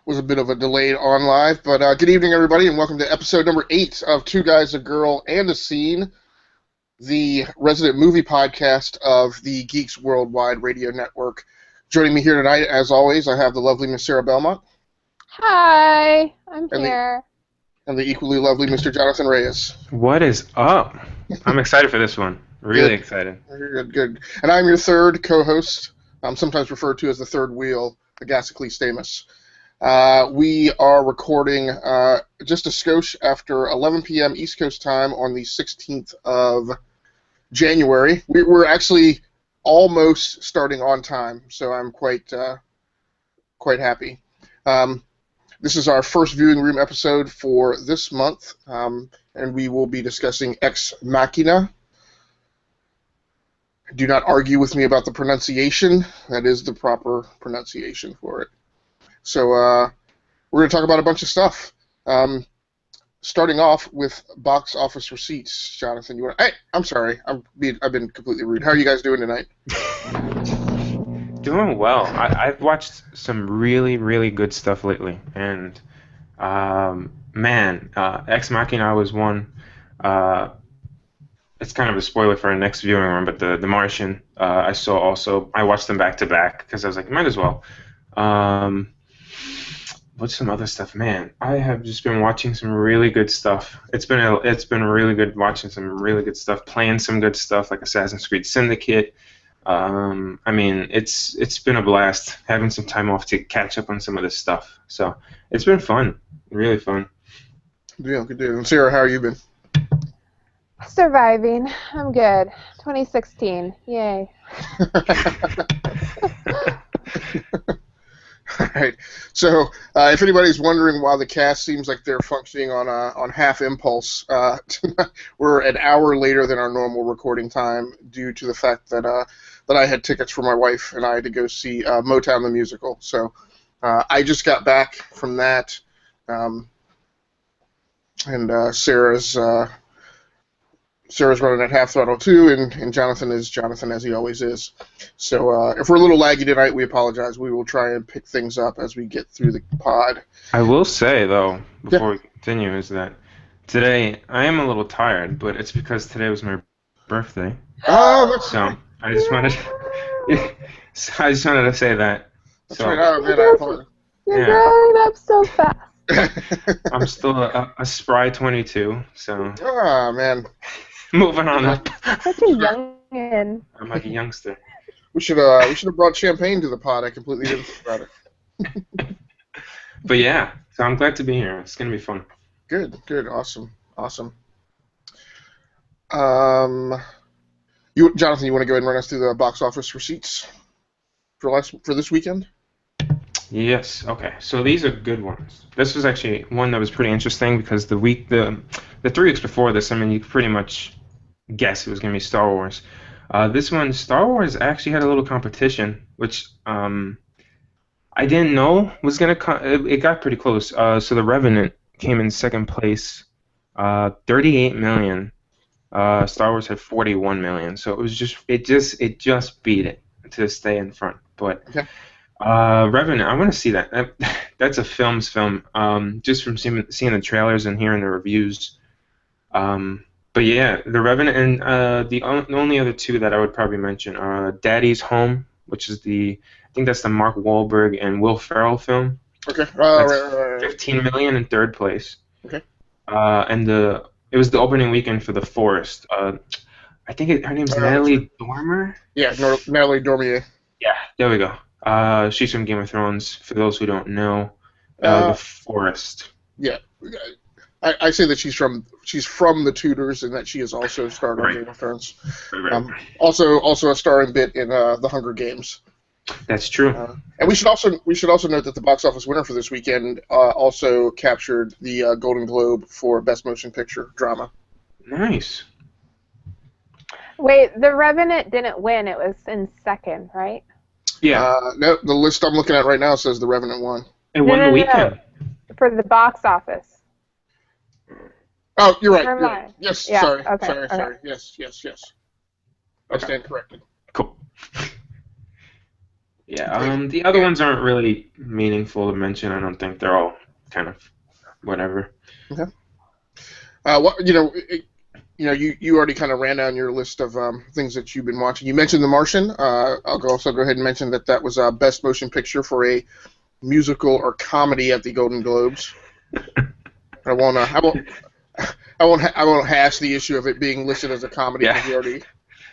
Was a bit of a delay on live, but good evening, everybody, and welcome to episode number 8 of Two Guys, a Girl, and a Scene, the resident movie podcast of the Geeks Worldwide Radio Network. Joining me here tonight, as always, I have the lovely Miss Sarah Belmont. Hi, I'm and here. And the equally lovely Mr. Jonathan Reyes. What is up? I'm excited for this one. Really excited. Good. And I'm your third co-host, sometimes referred to as the third wheel, Agasicles. We are recording just a skosh after 11 p.m. East Coast time on the 16th of January. We're actually almost starting on time, so I'm quite happy. This is our first viewing room episode for this month, and we will be discussing Ex Machina. Do not argue with me about the pronunciation. That is the proper pronunciation for it. So we're going to talk about a bunch of stuff. Starting off with box office receipts. Jonathan, you want to... Hey, I'm sorry. I've been completely rude. How are you guys doing tonight? Doing well. I've watched some really, really good stuff lately. And, Ex Machina was one. It's kind of a spoiler for our next viewing room, but The Martian, I saw also. I watched them back to back because I was like, might as well. What's some other stuff? Man, I have just been watching some really good stuff. It's been really good watching some really good stuff, playing some good stuff like Assassin's Creed Syndicate. It's been a blast having some time off to catch up on some of this stuff. So it's been fun, really fun. Yeah, good deal. And Sarah, how have you been? Surviving. I'm good. 2016. Yay. All right. So, if anybody's wondering why the cast seems like they're functioning on half impulse, we're an hour later than our normal recording time due to the fact that I had tickets for my wife and I had to go see Motown the musical. So, I just got back from that, and Sarah's running at half throttle too, and Jonathan is Jonathan as he always is. So if we're a little laggy tonight, we apologize. We will try and pick things up as we get through the pod. I will say, though, before we continue, is that today I am a little tired, but it's because today was my birthday. Oh, that's so I just wanted to say that. That's right. Oh, man, I apologize. You're growing up so fast. I'm still a spry 22, so. Ah, man. Moving on up. Such a youngin'. I'm like a youngster. We should have brought champagne to the pod. I completely didn't think about it. But yeah, so I'm glad to be here. It's gonna be fun. Good, awesome. Jonathan, you want to go ahead and run us through the box office receipts for this weekend? Yes. Okay. So these are good ones. This was actually one that was pretty interesting because the 3 weeks before this, I mean, you could pretty much guess it was going to be Star Wars. This one, Star Wars, actually had a little competition, which I didn't know was going to it got pretty close. So The Revenant came in second place, 38 million. Star Wars had 41 million. So it just beat it to stay in front. But okay. Revenant, I want to see that. That's a film. Just from seeing the trailers and hearing the reviews. But yeah, The Revenant, and the only other two that I would probably mention are Daddy's Home, which is I think that's the Mark Wahlberg and Will Ferrell film. Okay. Right. 15 million in third place. Okay. And it was the opening weekend for The Forest. I think her name's Natalie Dormer. Yeah, Natalie Dormer. Yeah, there we go. She's from Game of Thrones, for those who don't know. The Forest. Yeah. I say that she's from the Tudors and that she has also starred on Game of Thrones. Right. Also a starring bit in The Hunger Games. That's true. And we should also note that the box office winner for this weekend also captured the Golden Globe for Best Motion Picture Drama. Nice. Wait, The Revenant didn't win. It was in second, right? Yeah. No, the list I'm looking at right now says The Revenant won. It won the weekend. No. For the box office. Oh, you're right. Yes, yeah, sorry. Okay, Sorry. Yes. I stand corrected. Cool. Yeah. The other ones aren't really meaningful to mention. I don't think they're all kind of whatever. Okay. What you already kind of ran down your list of things that you've been watching. You mentioned The Martian. I'll also go ahead and mention that was Best Motion Picture for a musical or comedy at the Golden Globes. I won't hash the issue of it being listed as a comedy because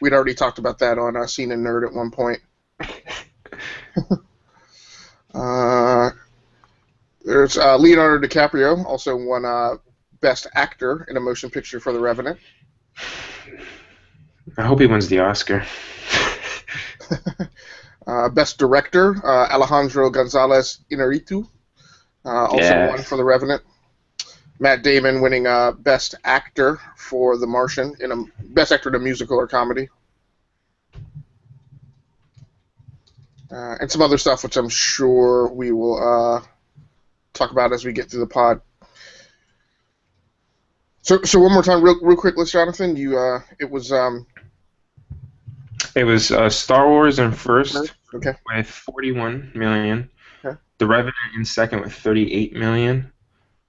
we'd already talked about that on Scene and Nerd at one point. There's Leonardo DiCaprio also won Best Actor in a Motion Picture for The Revenant. I hope he wins the Oscar. Best Director, Alejandro González Iñárritu, also won for The Revenant. Matt Damon winning Best Actor for The Martian, Best Actor in a Musical or Comedy. And some other stuff which I'm sure we will talk about as we get through the pod. So one more time, real quick list, Jonathan. It was Star Wars in first, okay, with 41 million. Okay. The Revenant in second with 38 million.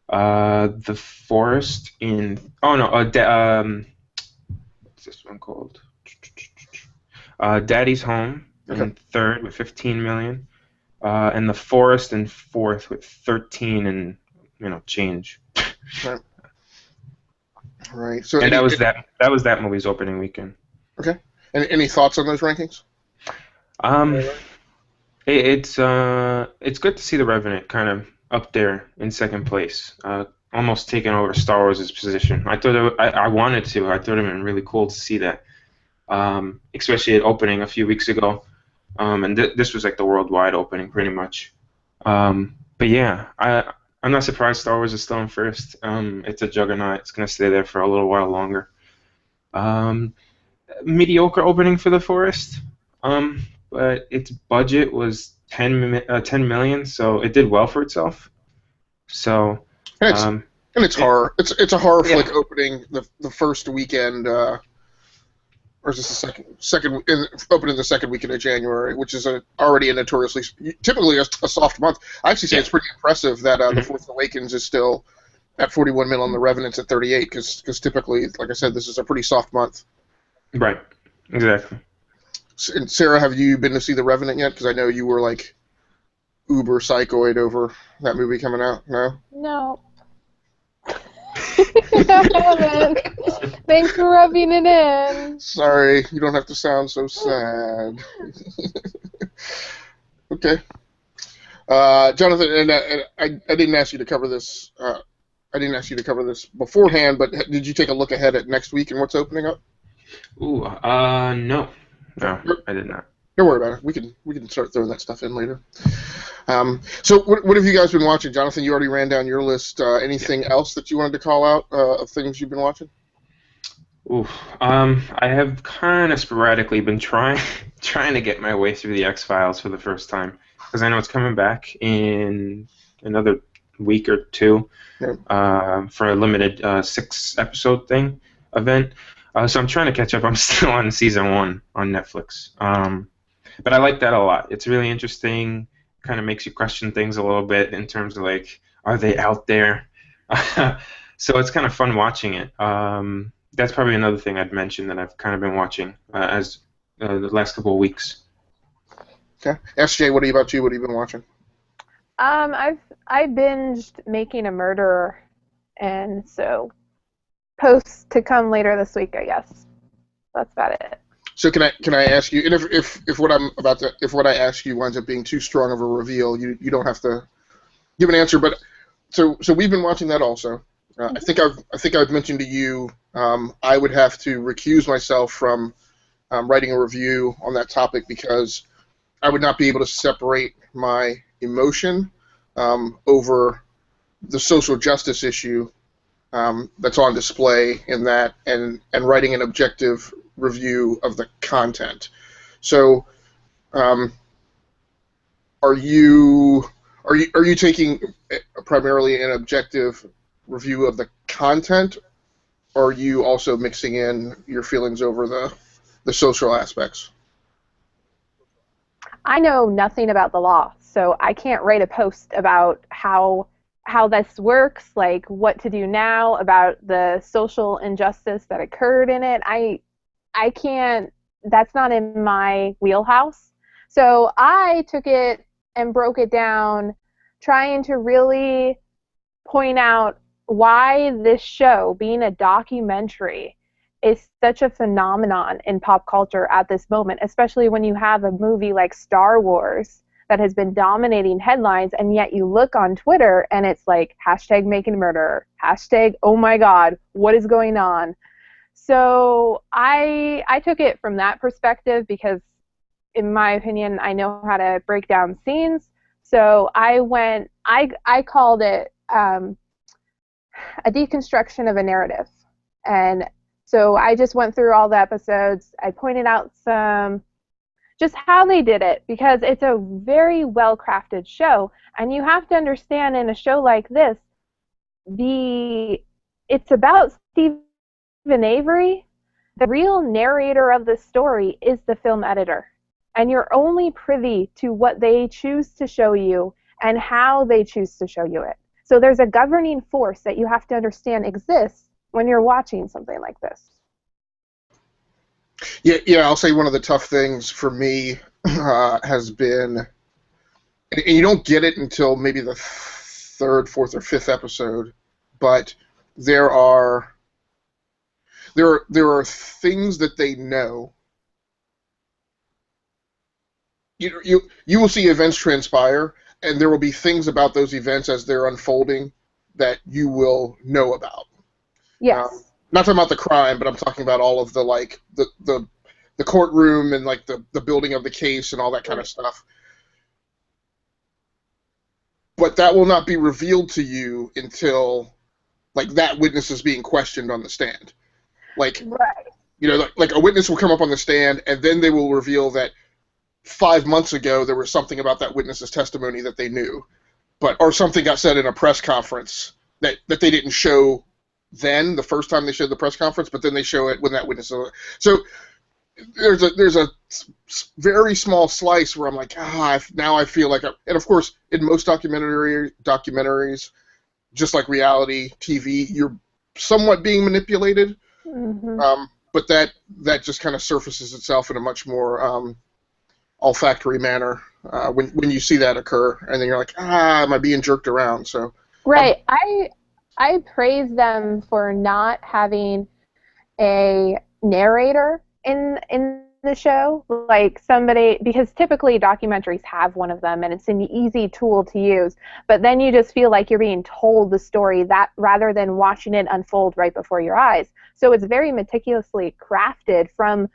The Forest in what's this one called? Daddy's Home in third with 15 million. And The Forest in fourth with 13 and change. Right. So that was that movie's opening weekend. Okay. Any thoughts on those rankings? It's good to see The Revenant kind of up there in second place, almost taking over Star Wars' position. I thought I wanted to. I thought it would have been really cool to see that, especially at opening a few weeks ago. And this was like the worldwide opening, pretty much. But yeah, I'm not surprised Star Wars is still in first. It's a juggernaut. It's gonna stay there for a little while longer. Mediocre opening for The Forest, but its budget was 10 million, so it did well for itself. So and it's horror. It's a horror flick opening the first weekend. Or is this the second opening the second weekend of January, which is already a notoriously typically a soft month. I actually say it's pretty impressive that The Force Awakens is still at 41 mil and The Revenant's at 38 because typically, like I said, this is a pretty soft month. Right. Exactly. And Sarah, have you been to see The Revenant yet? Because I know you were like uber psychoid over that movie coming out. No. No. I haven't. Thanks for rubbing it in. Sorry, you don't have to sound so sad. Okay. Jonathan, and I didn't ask you to cover this. I didn't ask you to cover this beforehand, but did you take a look ahead at next week and what's opening up? Ooh, no, I did not. Don't worry about it. We can start throwing that stuff in later. So what have you guys been watching, Jonathan? You already ran down your list. Anything else that you wanted to call out of things you've been watching? Ooh, I have kind of sporadically been trying to get my way through the X-Files for the first time because I know it's coming back in another week or two for a limited 6-episode event. So I'm trying to catch up. I'm still on season 1 on Netflix. But I like that a lot. It's really interesting. Kind of makes you question things a little bit in terms of like, are they out there? So it's kind of fun watching it. That's probably another thing I'd mention that I've kind of been watching as the last couple of weeks. Okay. SJ, what about you? What have you been watching? I binged Making a Murderer, and so posts to come later this week, I guess. That's about it. So can I ask you, and if what I ask you winds up being too strong of a reveal, you don't have to give an answer. But so we've been watching that also. I think I've mentioned to you I would have to recuse myself from writing a review on that topic because I would not be able to separate my emotion over the social justice issue that's on display in that, and writing an objective review of the content. So, are you taking primarily an objective review of the content, or are you also mixing in your feelings over the social aspects? I know nothing about the law, so I can't write a post about how this works, like what to do now about the social injustice that occurred in it. I can't, that's not in my wheelhouse. So I took it and broke it down, trying to really point out why this show, being a documentary, is such a phenomenon in pop culture at this moment, especially when you have a movie like Star Wars that has been dominating headlines, and yet you look on Twitter and it's like hashtag making a murderer, hashtag oh my god, what is going on? So I took it from that perspective because, in my opinion, I know how to break down scenes. So I called it a deconstruction of a narrative. And so I just went through all the episodes. I pointed out just how they did it, because it's a very well-crafted show. And you have to understand, in a show like this, it's about Stephen Avery. The real narrator of the story is the film editor. And you're only privy to what they choose to show you and how they choose to show you it. So there's a governing force that you have to understand exists when you're watching something like this. Yeah, I'll say one of the tough things for me has been, and you don't get it until maybe the third, fourth, or fifth episode, but there are things that they know. You will see events transpire, and there will be things about those events as they're unfolding that you will know about. Yes. Not talking about the crime, but I'm talking about all of the the courtroom and like the building of the case and all that kind of stuff. But that will not be revealed to you until like that witness is being questioned on the stand. Like, right. You know, like a witness will come up on the stand, and then they will reveal that 5 months ago there was something about that witness's testimony that they knew, or something got said in a press conference that they didn't show then the first time they showed the press conference, but then they show it when that witness. So there's a very small slice where I'm like, now I feel like, and of course in most documentaries, just like reality TV, you're somewhat being manipulated. Mm-hmm. But that just kind of surfaces itself in a much more olfactory manner when you see that occur, and then you're like, am I being jerked around? So right. I praise them for not having a narrator in the show, like somebody, because typically documentaries have one of them and it's an easy tool to use, but then you just feel like you're being told the story that rather than watching it unfold right before your eyes. So it's very meticulously crafted from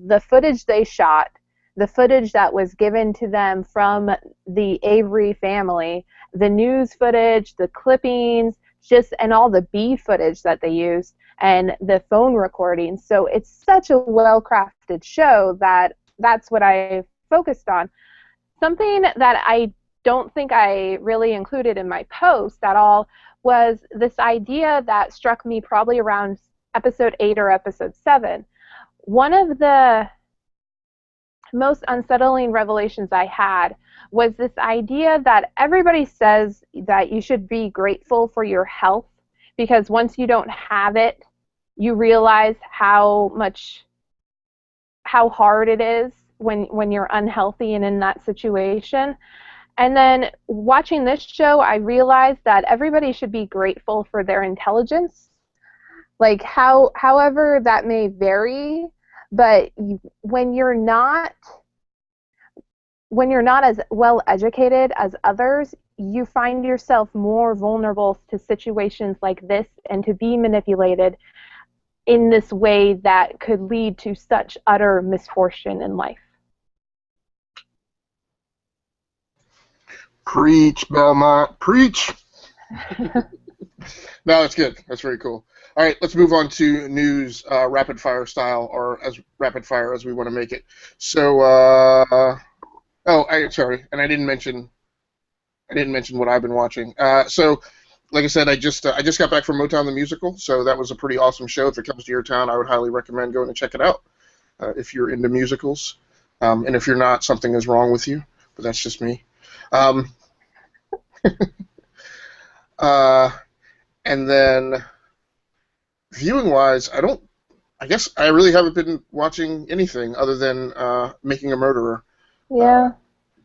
the footage they shot, the footage that was given to them from the Avery family, the news footage, the clippings, and all the B footage that they used, and the phone recordings. So it's such a well-crafted show that's what I focused on. Something that I don't think I really included in my post at all was this idea that struck me probably around episode 8 or episode 7. One of the most unsettling revelations I had was this idea that everybody says that you should be grateful for your health, because once you don't have it, you realize how hard it is when you're unhealthy and in that situation. And then watching this show, I realized that everybody should be grateful for their intelligence, like however that may vary, but when you're not as well educated as others, you find yourself more vulnerable to situations like this and to be manipulated in this way that could lead to such utter misfortune in life. Preach, Belmont, preach. No, that's good. That's very cool. All right, let's move on to news, rapid fire style, or as rapid fire as we want to make it. So, sorry, and I didn't mention what I've been watching. So, like I said, I just got back from Motown the Musical, so that was a pretty awesome show. If it comes to your town, I would highly recommend going and check it out if you're into musicals. And if you're not, something is wrong with you. But that's just me. Um, uh, and then viewing-wise, I guess I really haven't been watching anything other than Making a Murderer. Yeah.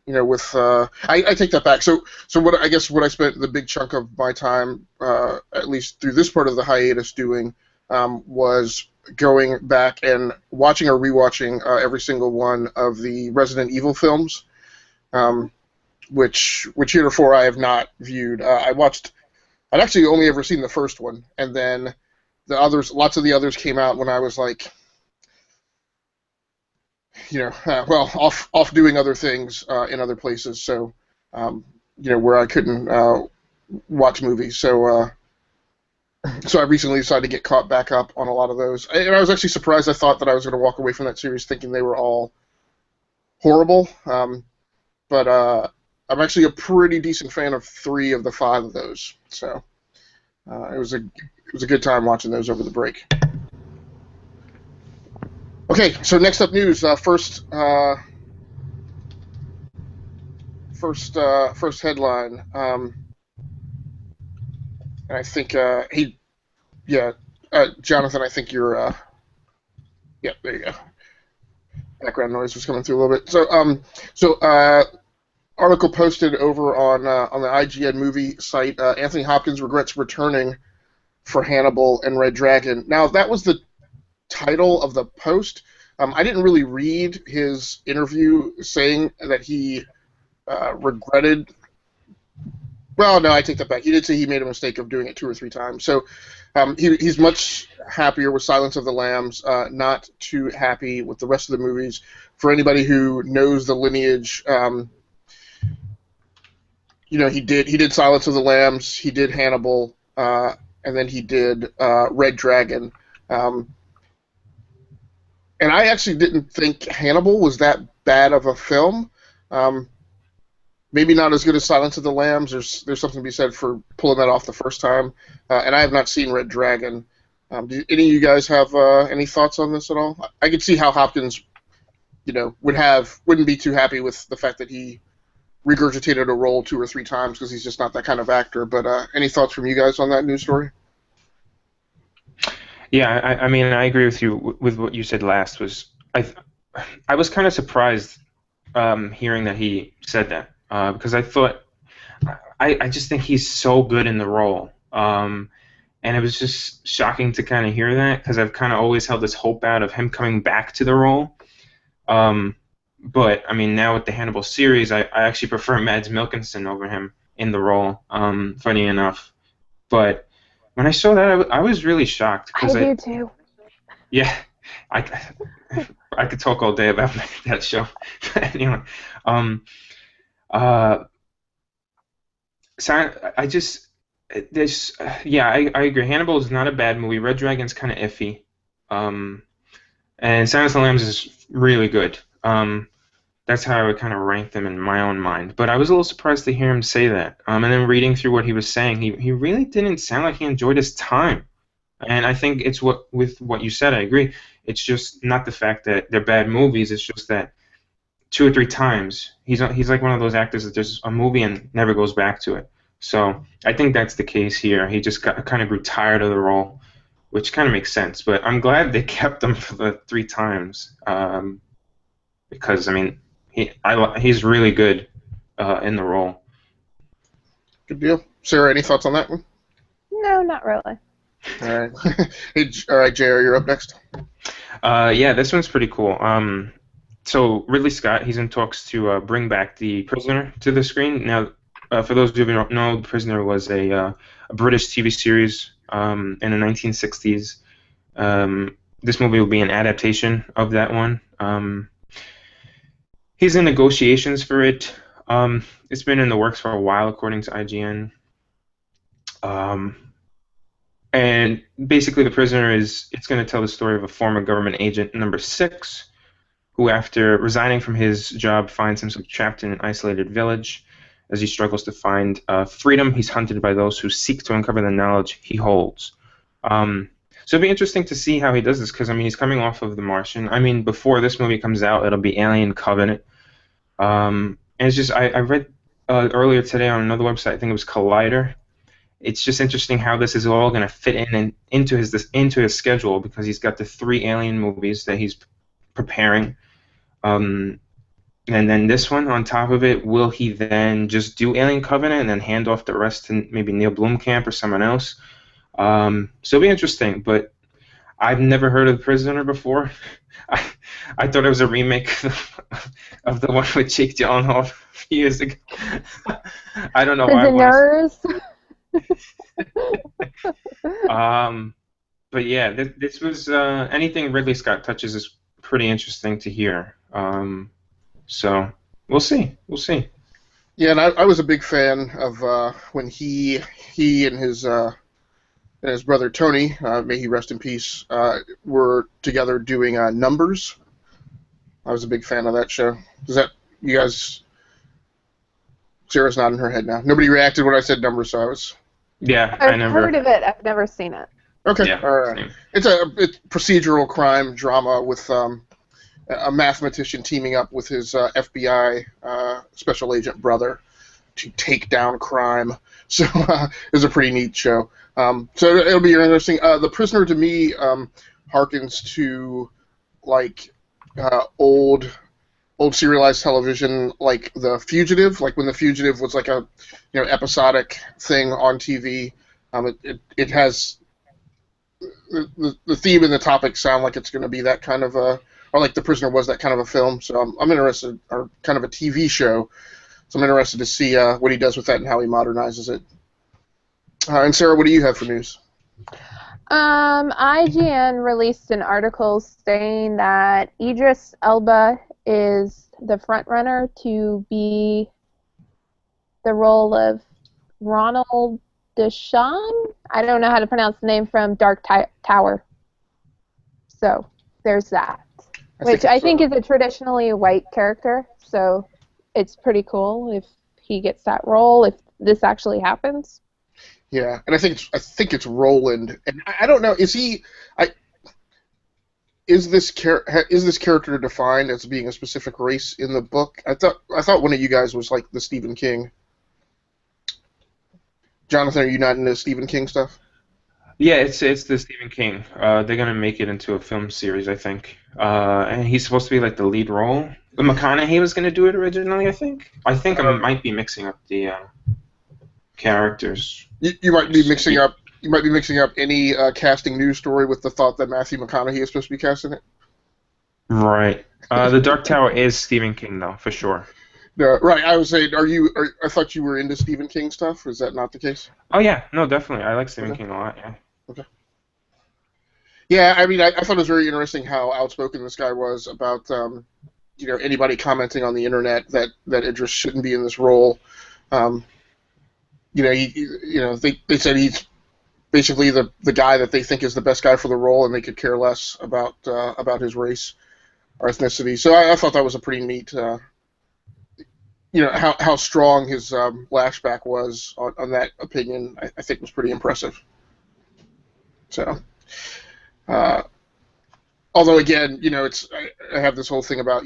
With I take that back. So what I spent the big chunk of my time, at least through this part of the hiatus, doing was going back and watching or rewatching every single one of the Resident Evil films, which heretofore I have not viewed. I'd actually only ever seen the first one, and then lots of the others came out when I was like, off doing other things in other places. So, where I couldn't watch movies. So I recently decided to get caught back up on a lot of those. And I was actually surprised. I thought that I was going to walk away from that series thinking they were all horrible. But I'm actually a pretty decent fan of 3 of the 5 of those. So it was a good time watching those over the break. Okay, so next up news. First headline. And I think Jonathan. I think you're. Yeah, there you go. Background noise was coming through a little bit. So article posted over on the IGN movie site. Anthony Hopkins regrets returning for Hannibal and Red Dragon. Now that was the title of the post. I didn't really read his interview saying that he regretted. Well, no, I take that back. He did say he made a mistake of doing it 2 or 3 times. So he's much happier with Silence of the Lambs, not too happy with the rest of the movies. For anybody who knows the lineage, he did Silence of the Lambs, he did Hannibal, and then he did Red Dragon. And I actually didn't think Hannibal was that bad of a film. Maybe not as good as Silence of the Lambs. There's something to be said for pulling that off the first time. And I have not seen Red Dragon. Do any of you guys have any thoughts on this at all? I could see how Hopkins, wouldn't be too happy with the fact that he regurgitated a role 2 or 3 times because he's just not that kind of actor. But any thoughts from you guys on that news story? Yeah, I mean, I agree with you with what you said last. I was kind of surprised hearing that he said that because I thought I just think he's so good in the role, and it was just shocking to kind of hear that because I've kind of always held this hope out of him coming back to the role. But I mean, now with the Hannibal series, I actually prefer Mads Mikkelsen over him in the role. Funny enough, but when I saw that, I was really shocked. I do too. Yeah, I could talk all day about that show. Anyway, so I agree. Hannibal is not a bad movie. Red Dragon's kind of iffy, and Silence of the Lambs is really good. That's how I would kind of rank them in my own mind. But I was a little surprised to hear him say that. And then reading through what he was saying, he really didn't sound like he enjoyed his time. And I think it's with what you said, I agree. It's just not the fact that they're bad movies. It's just that 2 or 3 times he's like one of those actors that does a movie and never goes back to it. So I think that's the case here. He just kind of grew tired of the role, which kind of makes sense. But I'm glad they kept him for the 3 times because I mean. He's really good in the role. Good deal. Sarah, any thoughts on that one? No, not really. All right. All right, JR, you're up next. Yeah, this one's pretty cool. So Ridley Scott, he's in talks to bring back The Prisoner to the screen. Now, for those of you who don't know, The Prisoner was a British TV series in the 1960s. This movie will be an adaptation of that one. He's in negotiations for it. It's been in the works for a while, according to IGN. And basically, The Prisoner it's going to tell the story of a former government agent, number 6, who, after resigning from his job, finds himself trapped in an isolated village. As he struggles to find freedom, he's hunted by those who seek to uncover the knowledge he holds. So it'll be interesting to see how he does this because I mean he's coming off of The Martian. I mean before this movie comes out, it'll be Alien Covenant. And it's just I read earlier today on another website. I think it was Collider. It's just interesting how this is all going to fit in and into his schedule because he's got the 3 Alien movies that he's preparing. And then this one on top of it, will he then just do Alien Covenant and then hand off the rest to maybe Neil Blomkamp or someone else? So it'll be interesting, but I've never heard of The Prisoner before. I, I thought it was a remake of the one with Jake Gyllenhaal a few years ago. I don't know why. Prisoners. But yeah, this was anything Ridley Scott touches is pretty interesting to hear. So we'll see. We'll see. Yeah, and I was a big fan of when he and his brother Tony, may he rest in peace, were together doing Numbers. I was a big fan of that show. Does that you guys? Sarah's nodding her head now. Nobody reacted when I said Numbers, so I was. Yeah, I've heard of it. I've never seen it. Okay, Yeah, all right. same. It's procedural crime drama with a mathematician teaming up with his FBI special agent brother to take down crime. So it's a pretty neat show. So it'll be interesting. The Prisoner to me harkens to like old serialized television, like The Fugitive, like when The Fugitive was like a episodic thing on TV. It has the theme and the topic sound like it's going to be that kind of a, or like The Prisoner was that kind of a film. So I'm interested, or kind of a TV show. So I'm interested to see what he does with that and how he modernizes it. And Sarah, what do you have for news? IGN released an article saying that Idris Elba is the frontrunner to be the role of Ronald Deshawn. I don't know how to pronounce the name from Dark Tower. So there's that, which I think is a traditionally white character. So it's pretty cool if he gets that role, if this actually happens. Yeah, and I think it's Roland, and I don't know. Is this character defined as being a specific race in the book? I thought one of you guys was like the Stephen King. Jonathan, are you not into Stephen King stuff? Yeah, it's the Stephen King. They're gonna make it into a film series, I think. And he's supposed to be like the lead role. McConaughey was gonna do it originally, I think. I think I might be mixing up the characters. You might be mixing up. You might be mixing up any casting news story with the thought that Matthew McConaughey is supposed to be casting it. Right. The Dark Tower is Stephen King, though, for sure. Right. I was saying, I thought you were into Stephen King stuff. Is that not the case? Oh yeah, no, definitely. I like Stephen King a lot. Yeah. Okay. Yeah, I mean, I thought it was very interesting how outspoken this guy was about, anybody commenting on the internet that Idris shouldn't be in this role. They said he's basically the guy that they think is the best guy for the role, and they could care less about his race or ethnicity. So I thought that was a pretty neat, how strong his lashback was on that opinion. I think was pretty impressive. So, although again, I have this whole thing about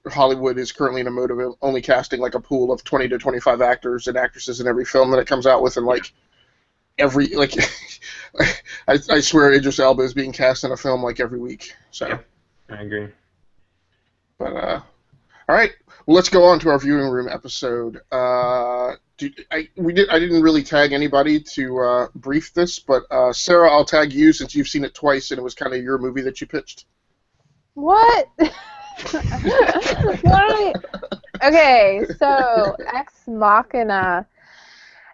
Hollywood is currently in a mode of only casting like a pool of 20 to 25 actors and actresses in every film that it comes out with, and I swear Idris Elba is being cast in a film like every week. So yeah, I agree. But all right, well, let's go on to our viewing room episode. I didn't really tag anybody to brief this, but Sarah, I'll tag you since you've seen it twice and it was kind of your movie that you pitched. What? What? Okay, so Ex Machina.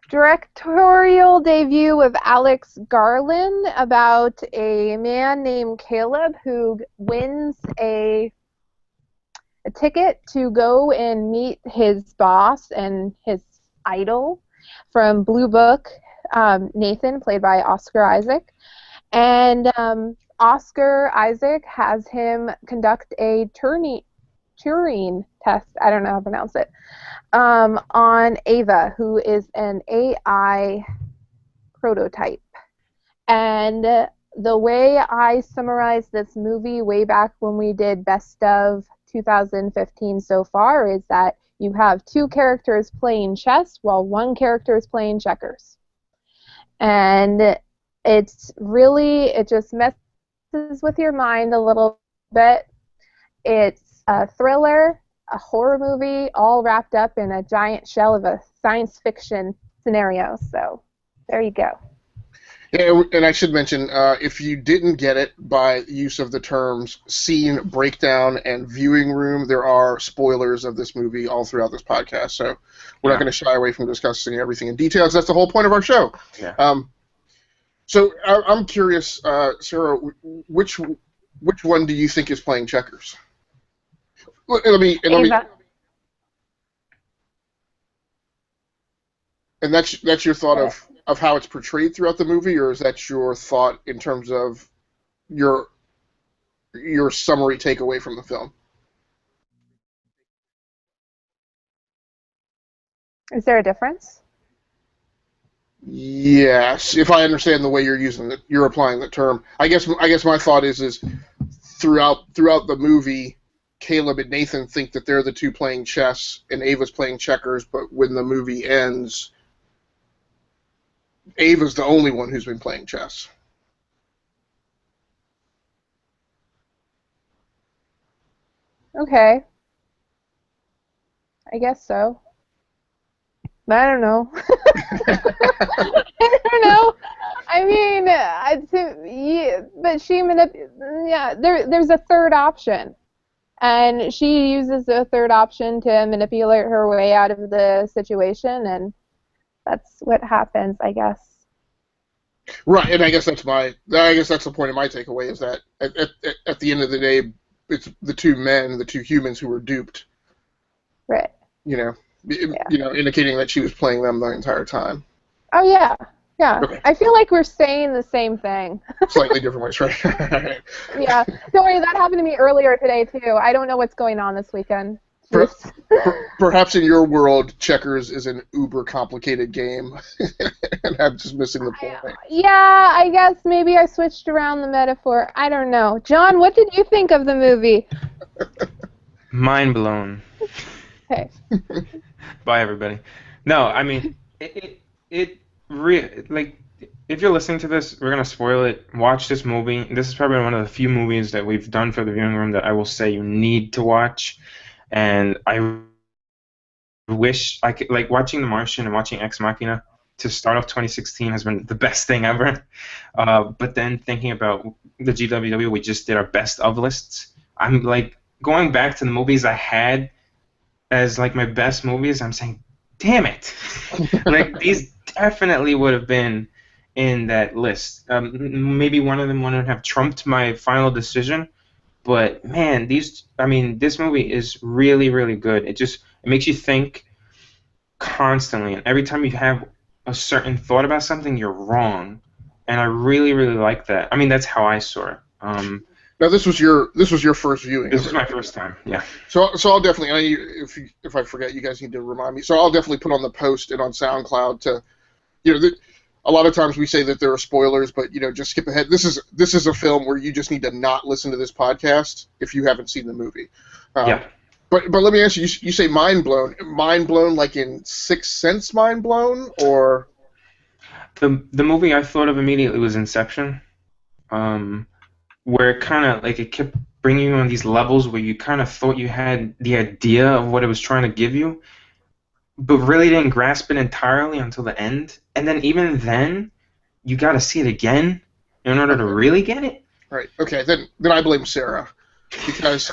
Directorial debut with Alex Garland about a man named Caleb who wins a ticket to go and meet his boss and his idol from Blue Book, Nathan, played by Oscar Isaac. And Oscar Isaac has him conduct a Turing test, I don't know how to pronounce it, on Ava, who is an AI prototype. And the way I summarized this movie way back when we did Best of 2015 so far is that you have two characters playing chess while one character is playing checkers. And it's really, it just messes with your mind a little bit. It's a thriller, a horror movie, all wrapped up in a giant shell of a science fiction scenario. So there you go. Yeah, and I should mention, if you didn't get it by use of the terms scene, breakdown, and viewing room, there are spoilers of this movie all throughout this podcast, so we're not going to shy away from discussing everything in detail, because that's the whole point of our show. Yeah. So I'm curious, Sarah, which one do you think is playing checkers? And that's your thought of how it's portrayed throughout the movie, or is that your thought in terms of your summary takeaway from the film? Is there a difference? Yes, if I understand the way you're applying the term. I guess my thought is throughout the movie, Caleb and Nathan think that they're the two playing chess and Ava's playing checkers, but when the movie ends, Ava's the only one who's been playing chess. Okay. I guess so. I don't know. I don't know. I mean, but there's a third option. And she uses the third option to manipulate her way out of the situation, and that's what happens, I guess. Right, and I guess that's the point of my takeaway, is that at the end of the day, it's the two humans who were duped. Right. Indicating that she was playing them the entire time. Oh yeah. Yeah. Okay. I feel like we're saying the same thing. Slightly different ways, right? Yeah. Don't worry, that happened to me earlier today too. I don't know what's going on this weekend. Perhaps in your world, checkers is an uber complicated game, and I'm just missing the point. Yeah, I guess maybe I switched around the metaphor. I don't know. John, what did you think of the movie? Mind blown. Okay. Bye, everybody. No, I mean, if you're listening to this, we're gonna spoil it. Watch this movie. This is probably one of the few movies that we've done for the viewing room that I will say you need to watch. And I wish I could, like, watching The Martian and watching Ex Machina to start off 2016 has been the best thing ever. But then thinking about the GWW, we just did our best of lists. I'm like going back to the movies I had as like my best movies. I'm saying, damn it! Like, these definitely would have been in that list. Maybe one of them wouldn't have trumped my final decision. But man, this movie is really, really good. It makes you think constantly, and every time you have a certain thought about something, you're wrong. And I really, really like that. I mean, that's how I saw it. Now, this was your first viewing. This was my first time. Yeah. So I'll definitely, if I forget, you guys need to remind me. So I'll definitely put on the post and on SoundCloud to, a lot of times we say that there are spoilers, but just skip ahead. This is a film where you just need to not listen to this podcast if you haven't seen the movie. Yeah. But let me ask you. You say mind blown like in Sixth Sense mind blown, or the movie I thought of immediately was Inception, where kind of like it kept bringing you on these levels where you kind of thought you had the idea of what it was trying to give you, but really didn't grasp it entirely until the end. And then even then, you got to see it again in order to really get it. Right. Okay. Then I blame Sarah, because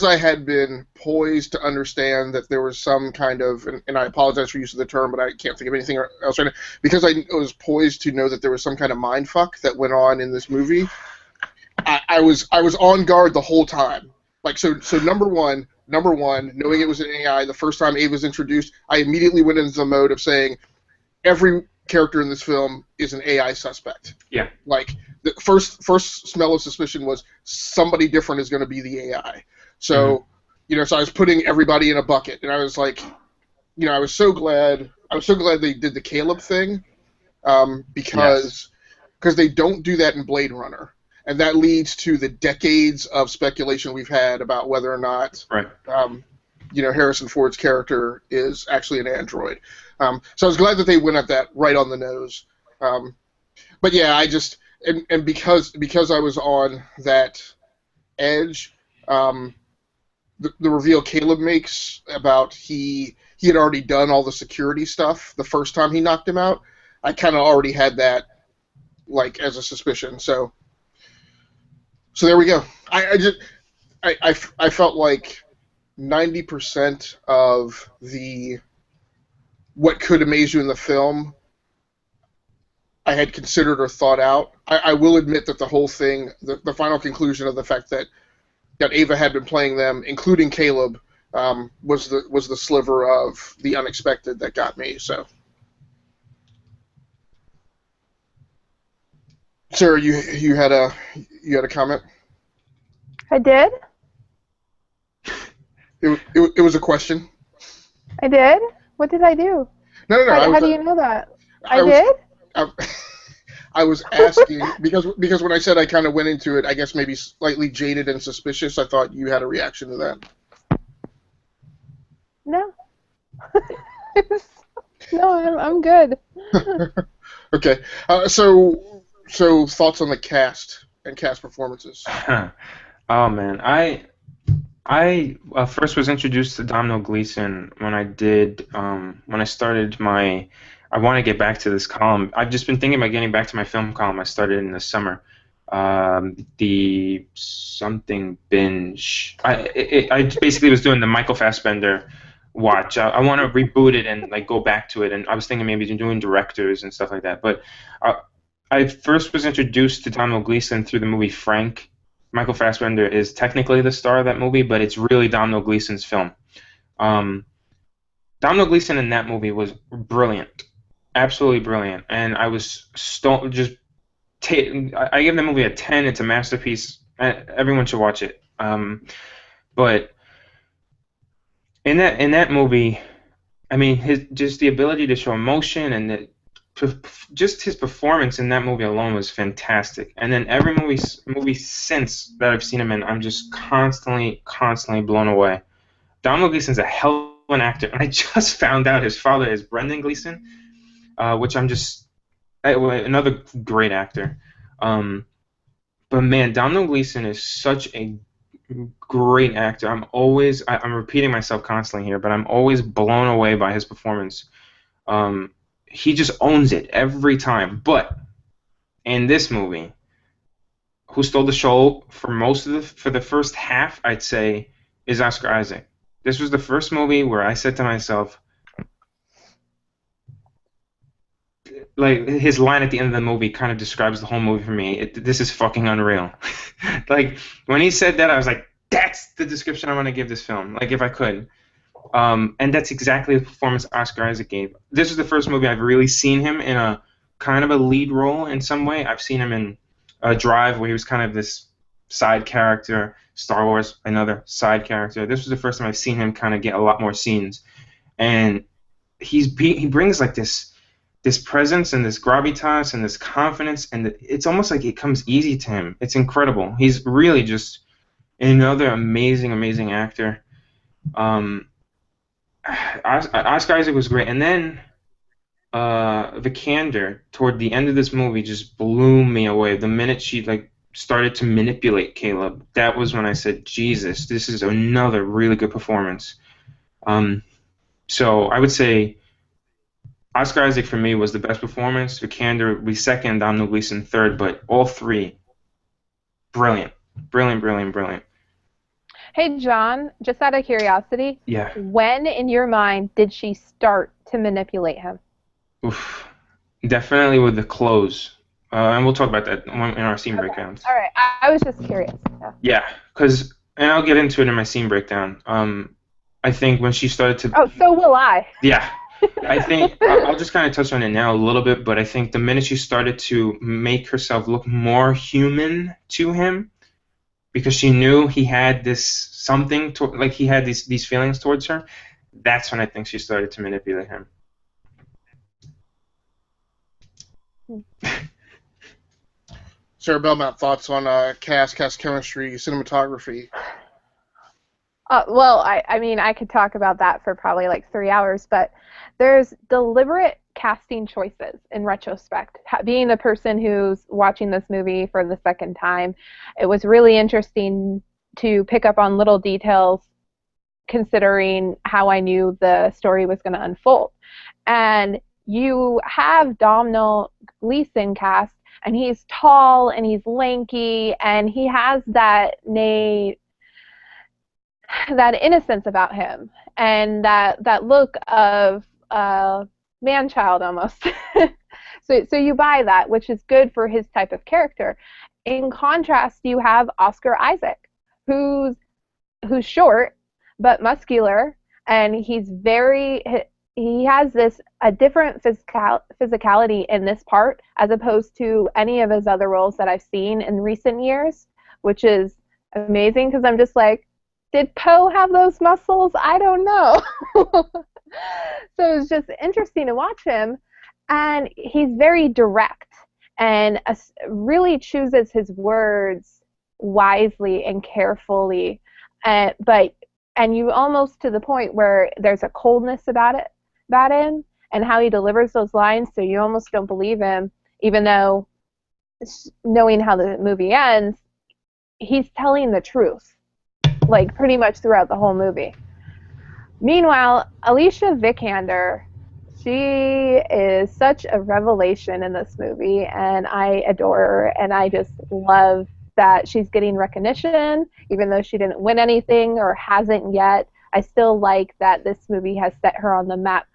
I had been poised to understand that there was some kind of, and I apologize for use of the term, but I can't think of anything else right now. Because I was poised to know that there was some kind of mindfuck that went on in this movie. I was on guard the whole time. Like, so number one, knowing it was an AI, the first time Ava's introduced, I immediately went into the mode of saying every character in this film is an AI suspect. Yeah. Like, the first smell of suspicion was somebody different is going to be the AI. So, so I was putting everybody in a bucket, and I was like, I was so glad they did the Caleb thing, because they don't do that in Blade Runner. And that leads to the decades of speculation we've had about whether or not Harrison Ford's character is actually an android. So I was glad that they went at that right on the nose. But yeah, I just and because I was on that edge, the reveal Caleb makes about he had already done all the security stuff the first time he knocked him out, I kind of already had that like as a suspicion. So there we go. I felt like 90% of what could amaze you in the film I had considered or thought out. I will admit that the whole thing, the final conclusion of the fact that Ava had been playing them, including Caleb, was the sliver of the unexpected that got me. So, Sarah, you had a comment? I did. It was a question. I did. What did I do? No. How do you know that? I did. I was asking because when I said I kind of went into it, I guess maybe slightly jaded and suspicious. I thought you had a reaction to that. No. No, I'm good. Okay. So thoughts on the cast and cast performances? Oh man, I first was introduced to Domhnall Gleeson when I started my. I want to get back to this column. I've just been thinking about getting back to my film column I started in the summer. The something binge. I basically was doing the Michael Fassbender watch. I want to reboot it and like go back to it. And I was thinking maybe doing directors and stuff like that. But I first was introduced to Domhnall Gleeson through the movie Frank. Michael Fassbender is technically the star of that movie, but it's really Domhnall Gleeson's film. Domhnall Gleeson in that movie was brilliant. Absolutely brilliant, and I was I give the movie a 10. It's a masterpiece. Everyone should watch it. But in that movie, I mean, just the ability to show emotion and just his performance in that movie alone was fantastic. And then every movie since that I've seen him in, I'm just constantly blown away. Domhnall Gleeson's a hell of an actor, and I just found out his father is Brendan Gleeson. Which I'm just another great actor. But man, Domhnall Gleeson is such a great actor. I'm repeating myself constantly here, but I'm always blown away by his performance. He just owns it every time. But in this movie, who stole the show for the first half, I'd say, is Oscar Isaac. This was the first movie where I said to myself, like, his line at the end of the movie kind of describes the whole movie for me. This is fucking unreal. Like, when he said that, I was like, that's the description I want to give this film, like, if I could. And that's exactly the performance Oscar Isaac gave. This is the first movie I've really seen him in a kind of a lead role in some way. I've seen him in Drive, where he was kind of this side character. Star Wars, another side character. This was the first time I've seen him kind of get a lot more scenes. And he brings, like, this presence and this gravitas and this confidence, and it's almost like it comes easy to him. It's incredible. He's really just another amazing actor. Oscar Isaac was great, and then Vikander toward the end of this movie just blew me away. The minute she started to manipulate Caleb, that was when I said, Jesus, this is another really good performance. So I would say Oscar Isaac for me was the best performance. Vikander we second, Domhnall Gleeson third, but all three brilliant. Hey John, just out of curiosity, yeah. When in your mind did she start to manipulate him? Oof. Definitely with the clothes. And we'll talk about that in our scene breakdowns. All right, I was just curious. Yeah, because, and I'll get into it in my scene breakdown. I think when she started to... Oh, so will I. Yeah. I think I'll just kind of touch on it now a little bit, but I think the minute she started to make herself look more human to him, because she knew he had this something, he had these feelings towards her, that's when I think she started to manipulate him. Sarah Belmont, thoughts on cast chemistry, cinematography? Well, I mean, I could talk about that for probably like 3 hours, but there's deliberate casting choices in retrospect. Being the person who's watching this movie for the second time, it was really interesting to pick up on little details considering how I knew the story was going to unfold. And you have Domhnall Gleeson cast, and he's tall and he's lanky and he has that innocence about him and that look of man-child almost. So you buy that, which is good for his type of character. In contrast, you have Oscar Isaac, who's short but muscular, and he has a different physicality in this part as opposed to any of his other roles that I've seen in recent years, which is amazing because I'm just like, did Poe have those muscles? I don't know. So it's just interesting to watch him, and he's very direct and really chooses his words wisely and carefully, and you almost to the point where there's a coldness about him and how he delivers those lines, so you almost don't believe him, even though knowing how the movie ends, he's telling the truth, like pretty much throughout the whole movie. Meanwhile, Alicia Vikander, she is such a revelation in this movie, and I adore her, and I just love that she's getting recognition, even though she didn't win anything or hasn't yet. I still like that this movie has set her on the map.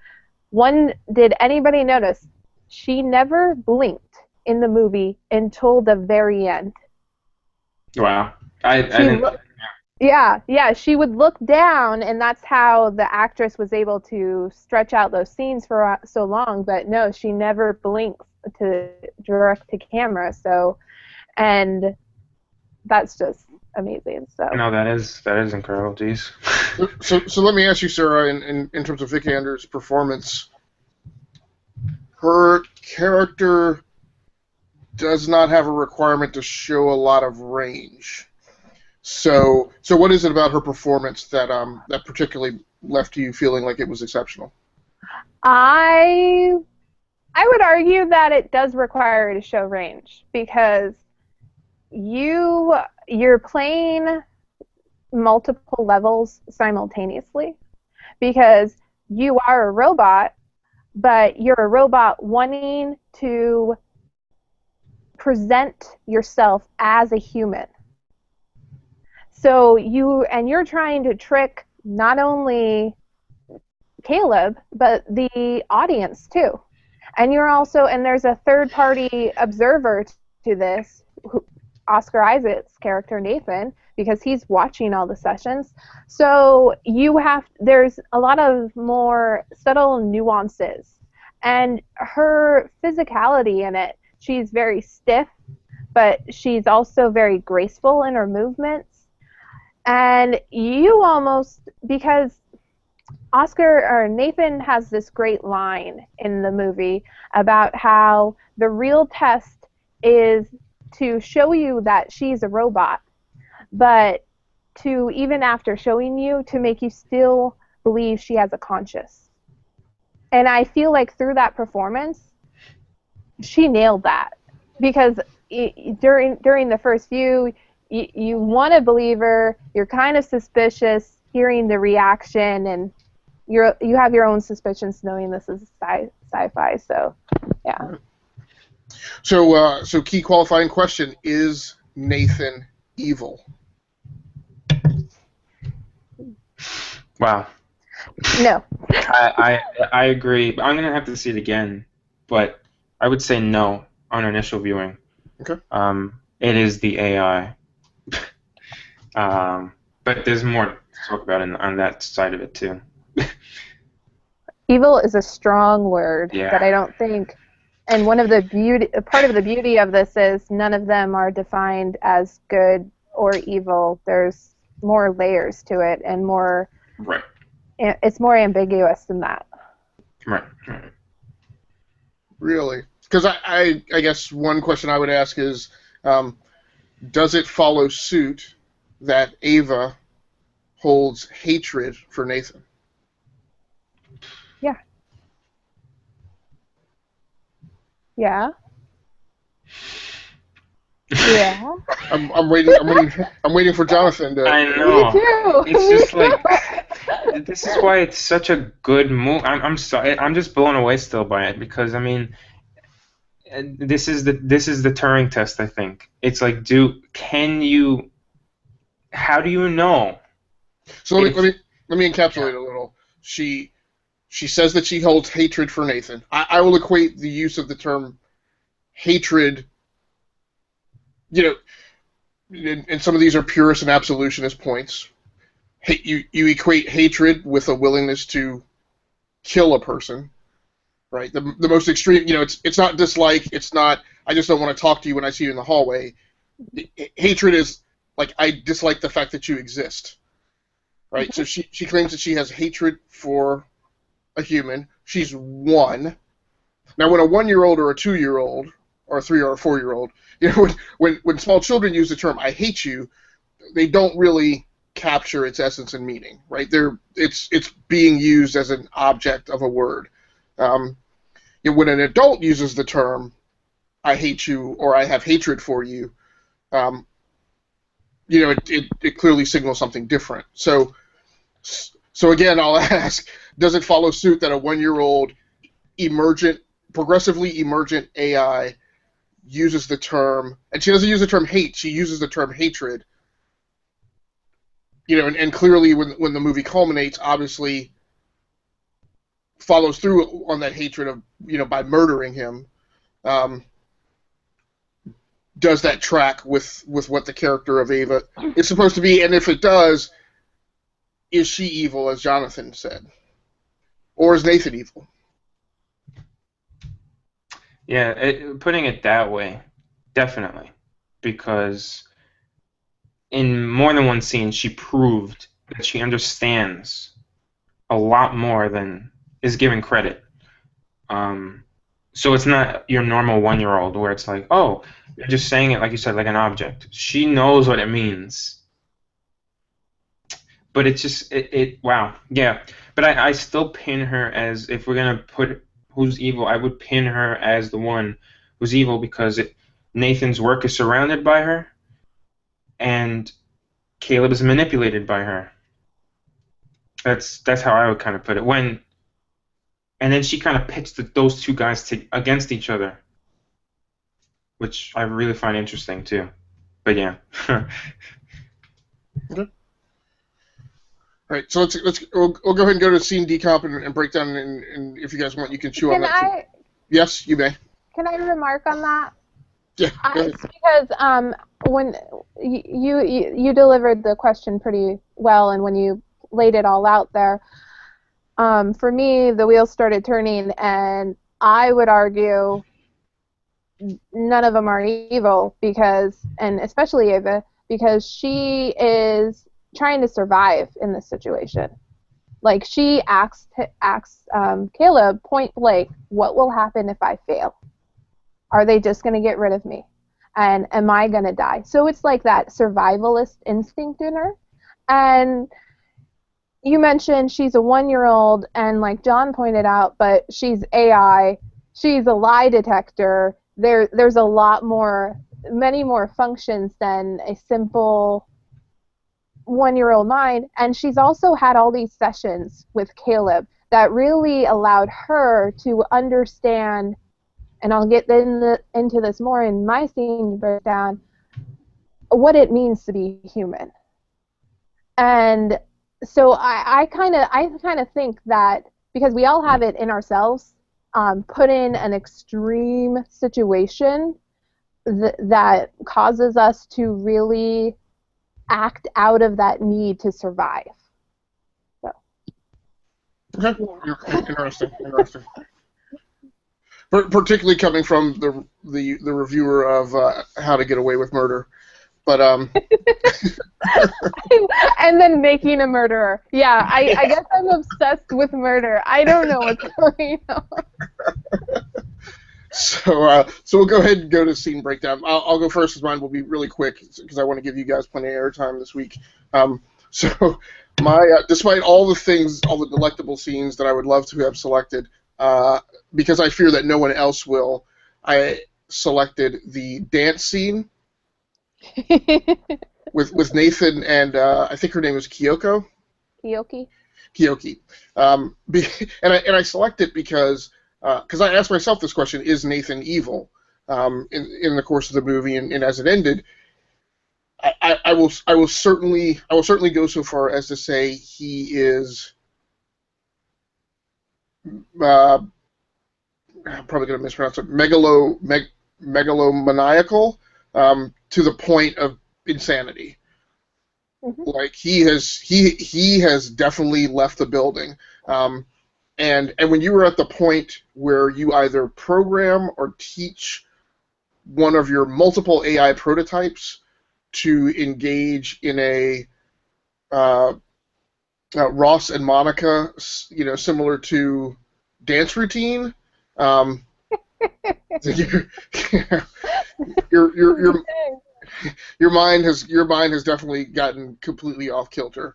Did anybody notice she never blinked in the movie until the very end? Wow. I didn't. Yeah, she would look down, and that's how the actress was able to stretch out those scenes for so long. But no, she never blinks to direct to camera. So, and that's just amazing. So No, that is incredible. Jeez. So let me ask you, Sarah, in terms of Vikander's performance, her character does not have a requirement to show a lot of range. So what is it about her performance that particularly left you feeling like it was exceptional? I would argue that it does require her to show range because you're playing multiple levels simultaneously because you are a robot, but you're a robot wanting to present yourself as a human. So you're trying to trick not only Caleb, but the audience too. And there's a third-party observer to this, Oscar Isaac's character, Nathan, because he's watching all the sessions. So there's a lot of more subtle nuances. And her physicality in it, she's very stiff, but she's also very graceful in her movements. And because Nathan has this great line in the movie about how the real test is to show you that she's a robot, but to, even after showing you, to make you still believe she has a conscience. And I feel like through that performance, she nailed that. Because during the first few, you want to believe her, you're kind of suspicious hearing the reaction, and you have your own suspicions knowing this is sci-fi, so yeah. So key qualifying question, is Nathan evil? Wow. No. I agree. I'm going to have to see it again, but I would say no on initial viewing. Okay. It is the AI. But there's more to talk about on that side of it too. Evil is a strong word Yeah. that I don't think, and part of the beauty of this is none of them are defined as good or evil. There's more layers to it and more. Right. It's more ambiguous than that. Right. Really? Because I guess one question I would ask is, does it follow suit that Ava holds hatred for Nathan? Yeah. Yeah. Yeah. I'm waiting for Jonathan to. I Me know. too. It's Me just like too. this is why it's such a good move. I'm sorry. I'm just blown away still by it because I mean, this is the Turing test. I think it's like, how do you know So if let me encapsulate yeah. a little. She says that she holds hatred for Nathan. I will equate the use of the term hatred. You know, and some of these are purist and absolutionist points. You equate hatred with a willingness to kill a person, right? The most extreme, it's not dislike. It's not I just don't want to talk to you when I see you in the hallway. Hatred is like I dislike the fact that you exist, right? So she claims that she has hatred for a human. She's one. Now, when a 1-year-old or a 2-year-old or a 3 or a 4-year-old, when small children use the term "I hate you," they don't really capture its essence and meaning, right? It's being used as an object of a word. When an adult uses the term "I hate you" or "I have hatred for you," it clearly signals something different. So again, I'll ask: does it follow suit that a 1-year-old progressively emergent AI uses the term, and she doesn't use the term hate, she uses the term hatred, and clearly when the movie culminates, obviously follows through on that hatred of, by murdering him. Does that track with what the character of Ava is supposed to be? And if it does, is she evil, as Jonathan said? Or is Nathan evil? Yeah, putting it that way, definitely, because in more than one scene, she proved that she understands a lot more than is given credit. So it's not your normal 1-year-old where it's like, oh, you're just saying it like you said, like an object. She knows what it means. But it's just wow, yeah. But I still pin her as, if we're gonna put who's evil, I would pin her as the one who's evil because Nathan's work is surrounded by her, and Caleb is manipulated by her. That's how I would kind of put it. And then she kind of pits those two guys against each other, which I really find interesting too. But yeah. Okay. All right, so we'll go ahead and go to scene decomp and break down, and if you guys want, you can chew on that. Yes, you may. Can I remark on that? Yeah, go ahead. It's because when you delivered the question pretty well, and when you laid it all out there, for me, the wheels started turning, and I would argue none of them are evil and especially Ava, because she is trying to survive in this situation. Like, she asks Caleb point blank, what will happen if I fail? Are they just going to get rid of me? And am I going to die? So it's like that survivalist instinct in her. And you mentioned she's a 1-year-old, and like John pointed out, but she's AI. She's a lie detector. There's many more functions than a simple 1-year-old mind. And she's also had all these sessions with Caleb that really allowed her to understand, and I'll get into this more in my scene breakdown, what it means to be human. And so I kind of think that because we all have it in ourselves, put in an extreme situation that causes us to really act out of that need to survive. So. Okay, interesting. Particularly coming from the reviewer of How to Get Away with Murder, but and then making a murderer. Yeah, I guess I'm obsessed with murder. I don't know what's going on. So we'll go ahead and go to scene breakdown. I'll go first, because mine will be really quick, because I want to give you guys plenty of airtime this week. So despite all the things, all the delectable scenes that I would love to have selected, because I fear that no one else will, I selected the dance scene with Nathan and I think her name was Kyoko. Kyoki? Kyoki. And I select it because I asked myself this question: is Nathan evil? In the course of the movie, and as it ended, I will certainly go so far as to say he is. I'm probably going to mispronounce it. Megalomaniacal, to the point of insanity. Mm-hmm. Like he has definitely left the building. And when you are at the point where you either program or teach one of your multiple AI prototypes to engage in a Ross and Monica, similar to dance routine, your your mind has definitely gotten completely off kilter.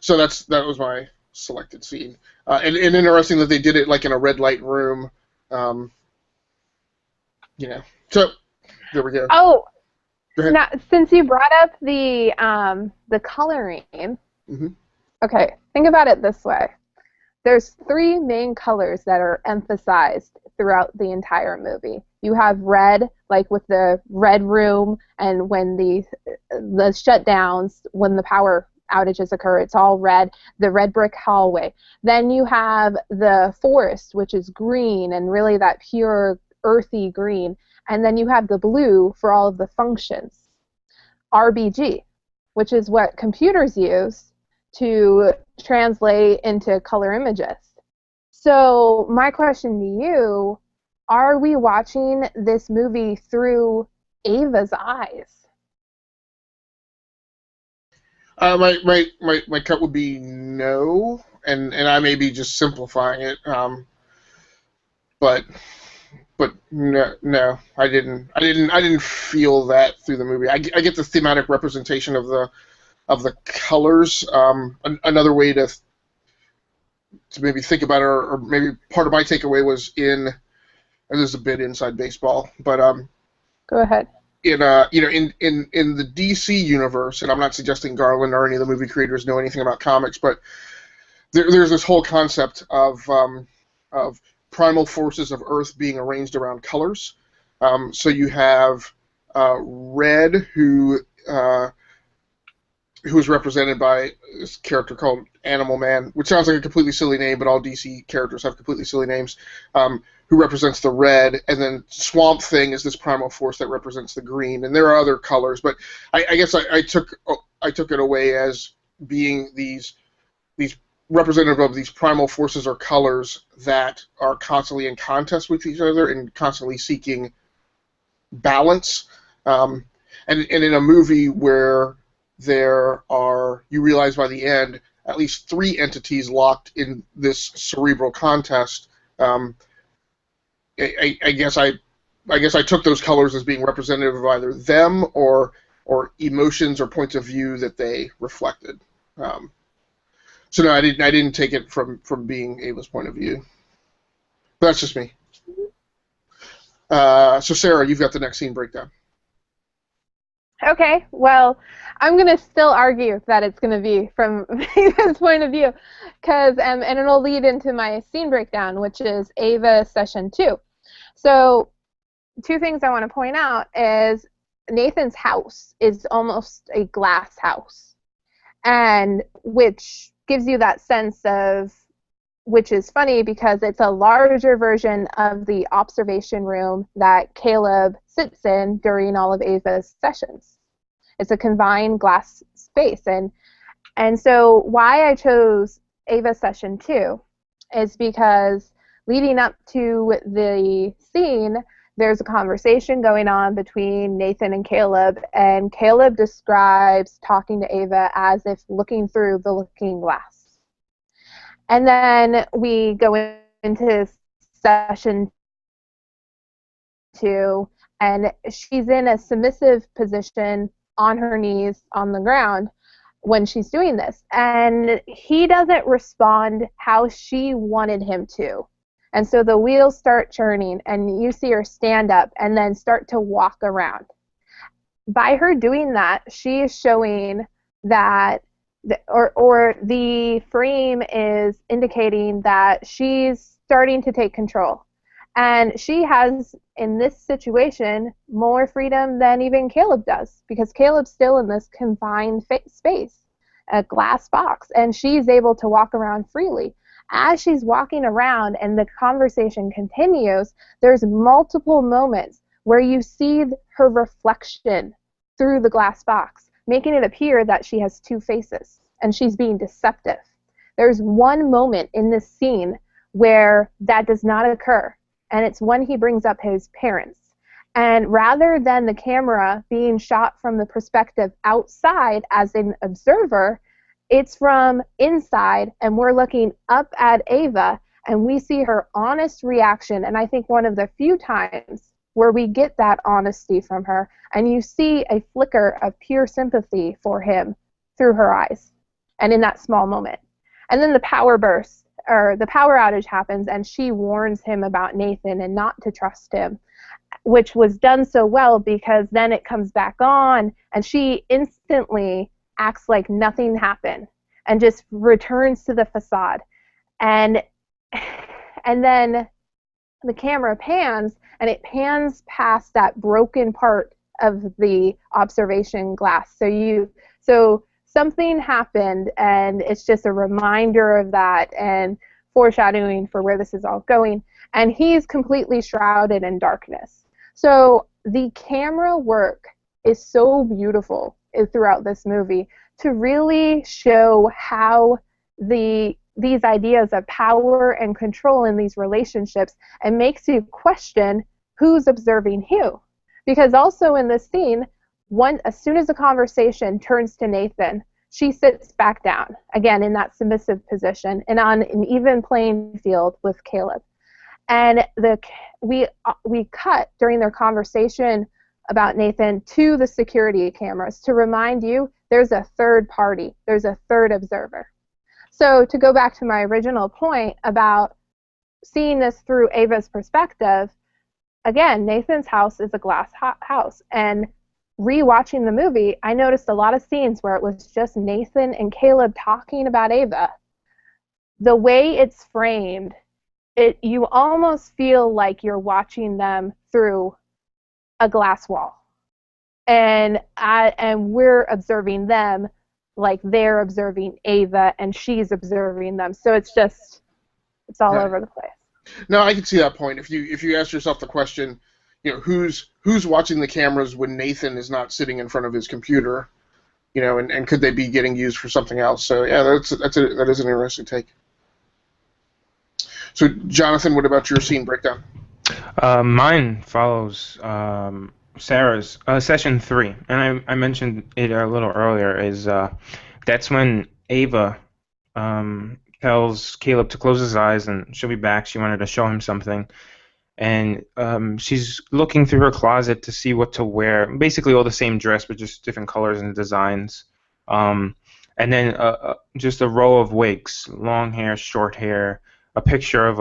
So that was my selected scene, and interesting that they did it like in a red light room. So there we go. Oh, Go ahead. now since you brought up the coloring, Mm-hmm. okay, think about it this way. There's three main colors that are emphasized throughout the entire movie. You have red, like with the red room, and when the shutdowns, when the power outages occur, it's all red, the red brick hallway. Then you have the forest, which is green, and really that pure earthy green. And then you have the blue for all of the functions. RBG, which is what computers use to translate into color images. So my question to you, are we watching this movie through Ava's eyes? My cut would be no, and I may be just simplifying it, but no, I didn't feel that through the movie. I get the thematic representation of the colors. Another way to maybe think about it, or maybe part of my takeaway was and this is a bit inside baseball, but Go ahead. in in the DC universe, and I'm not suggesting Garland or any of the movie creators know anything about comics, but there's this whole concept of primal forces of Earth being arranged around colors. So you have Red, who is represented by this character called Animal Man, which sounds like a completely silly name, but all DC characters have completely silly names, who represents the red, and then Swamp Thing is this primal force that represents the green, and there are other colors, but I guess I took it away as being these representative of these primal forces or colors that are constantly in contest with each other and constantly seeking balance. And in a movie where you realize by the end, at least three entities locked in this cerebral contest. I guess I took those colors as being representative of either them or emotions or points of view that they reflected. So no, I didn't take it from being Ava's point of view. But that's just me. So Sarah, you've got the next scene breakdown. Okay, well, I'm going to still argue that it's going to be from Ava's point of view, and it'll lead into my scene breakdown, which is Ava Session 2. So, two things I want to point out is Nathan's house is almost a glass house, and which gives you that sense of, which is funny because it's a larger version of the observation room that Caleb sits in during all of Ava's sessions. It's a confined glass space, and so why I chose Ava Session 2 is because leading up to the scene, there's a conversation going on between Nathan and Caleb describes talking to Ava as if looking through the looking glass. And then we go into Session to, and she's in a submissive position on her knees on the ground when she's doing this. And he doesn't respond how she wanted him to. And so the wheels start churning, and you see her stand up and then start to walk around. By her doing that, she is showing that, or the frame is indicating that she's starting to take control. And she has, in this situation, more freedom than even Caleb does, because Caleb's still in this confined space, a glass box, and she's able to walk around freely. As she's walking around and the conversation continues, there's multiple moments where you see her reflection through the glass box, making it appear that she has two faces, and she's being deceptive. There's one moment in this scene where that does not occur, and it's when he brings up his parents. And rather than the camera being shot from the perspective outside as an observer, it's from inside, and we're looking up at Ava, and we see her honest reaction, and I think one of the few times where we get that honesty from her, and you see a flicker of pure sympathy for him through her eyes, and in that small moment. And then the power burst, or the power outage happens, and she warns him about Nathan and not to trust him, which was done so well because then it comes back on, and she instantly acts like nothing happened and just returns to the facade. And then the camera pans, and it pans past that broken part of the observation glass. So something happened, and it's just a reminder of that and foreshadowing for where this is all going. And he's completely shrouded in darkness. So the camera work is so beautiful throughout this movie to really show how these ideas of power and control in these relationships, and makes you question who's observing who. Because also in this scene, as soon as the conversation turns to Nathan, she sits back down, again in that submissive position, and on an even playing field with Caleb. And we cut during their conversation about Nathan to the security cameras to remind you there's a third party, there's a third observer. So to go back to my original point about seeing this through Ava's perspective, again, Nathan's house is a glass house, and rewatching the movie, I noticed a lot of scenes where it was just Nathan and Caleb talking about Ava. The way it's framed, you almost feel like you're watching them through a glass wall, and we're observing them like they're observing Ava, and she's observing them. So it's all over the place. No, I can see that point. If you ask yourself the question, who's watching the cameras when Nathan is not sitting in front of his computer, and could they be getting used for something else? So yeah, that is an interesting take. So Jonathan, what about your scene breakdown? Mine follows Sarah's session 3, and I mentioned it a little earlier. Is that's when Ava tells Caleb to close his eyes and she'll be back. She wanted to show him something, and she's looking through her closet to see what to wear. Basically, all the same dress, but just different colors and designs. And then just a row of wigs, long hair, short hair. A picture of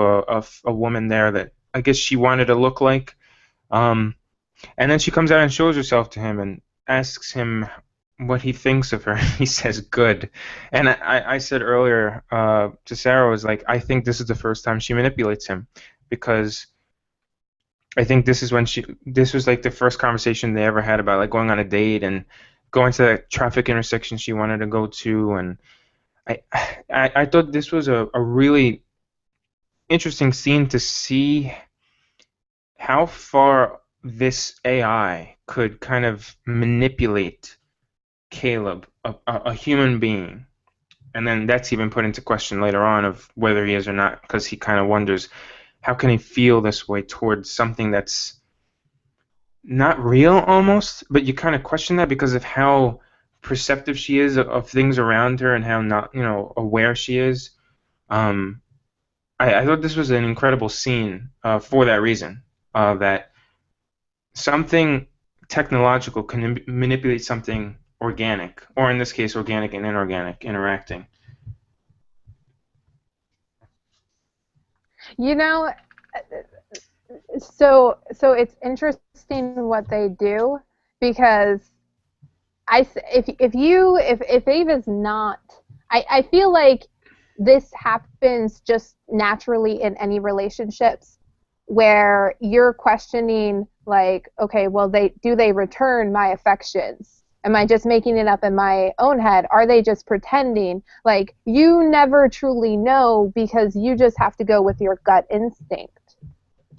a woman there that I guess she wanted to look like. And then she comes out and shows herself to him and asks him what he thinks of her. He says, good. And I said earlier to Sarah, was like, I think this is the first time she manipulates him, because I think this was like the first conversation they ever had about like going on a date and going to that traffic intersection she wanted to go to. And I thought this was a really interesting scene to see how far this AI could kind of manipulate Caleb, a human being. And then that's even put into question later on of whether he is or not, because he kind of wonders, how can he feel this way towards something that's not real almost? But you kind of question that because of how perceptive she is of things around her and how not aware she is. I thought this was an incredible scene for that reason, that something technological can manipulate something organic, or in this case, organic and inorganic interacting. You know, so it's interesting what they do because if Ava's not, I feel like this happens just naturally in any relationships where you're questioning like, okay, well they return my affections? Am I just making it up in my own head? Are they just pretending? Like, you never truly know because you just have to go with your gut instinct.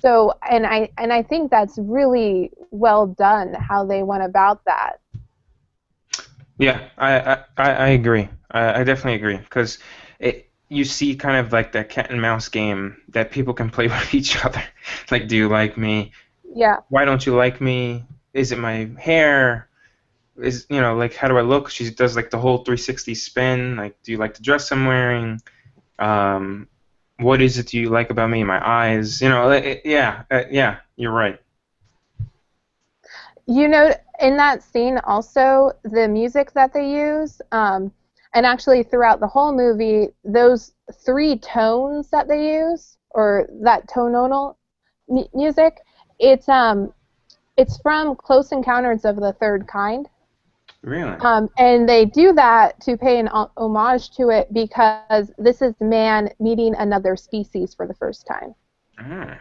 So, and I think that's really well done how they went about that. Yeah, I agree. I definitely agree because you see kind of like that cat and mouse game that people can play with each other. Like, do you like me? Yeah. Why don't you like me? Is it my hair? Is, like, how do I look? She does like the whole 360 spin. Like, do you like the dress I'm wearing? Um, what is it do you like about me? My eyes? Yeah, you're right. You know, in that scene also, the music that they use, and actually throughout the whole movie, those three tones that they use, or that tonal music, it's from Close Encounters of the Third Kind. Really? And they do that to pay an homage to it because this is man meeting another species for the first time. Ah,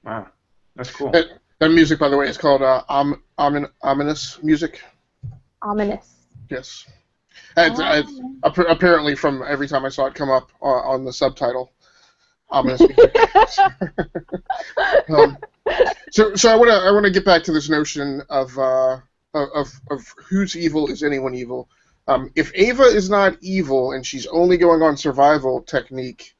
wow, that's cool. That music, by the way, is called ominous music. Ominous. Yes. It's apparently from every time I saw it come up on the subtitle. Ominous music. um, so I want to get back to this notion of who's evil, is anyone evil? If Ava is not evil and she's only going on survival technique,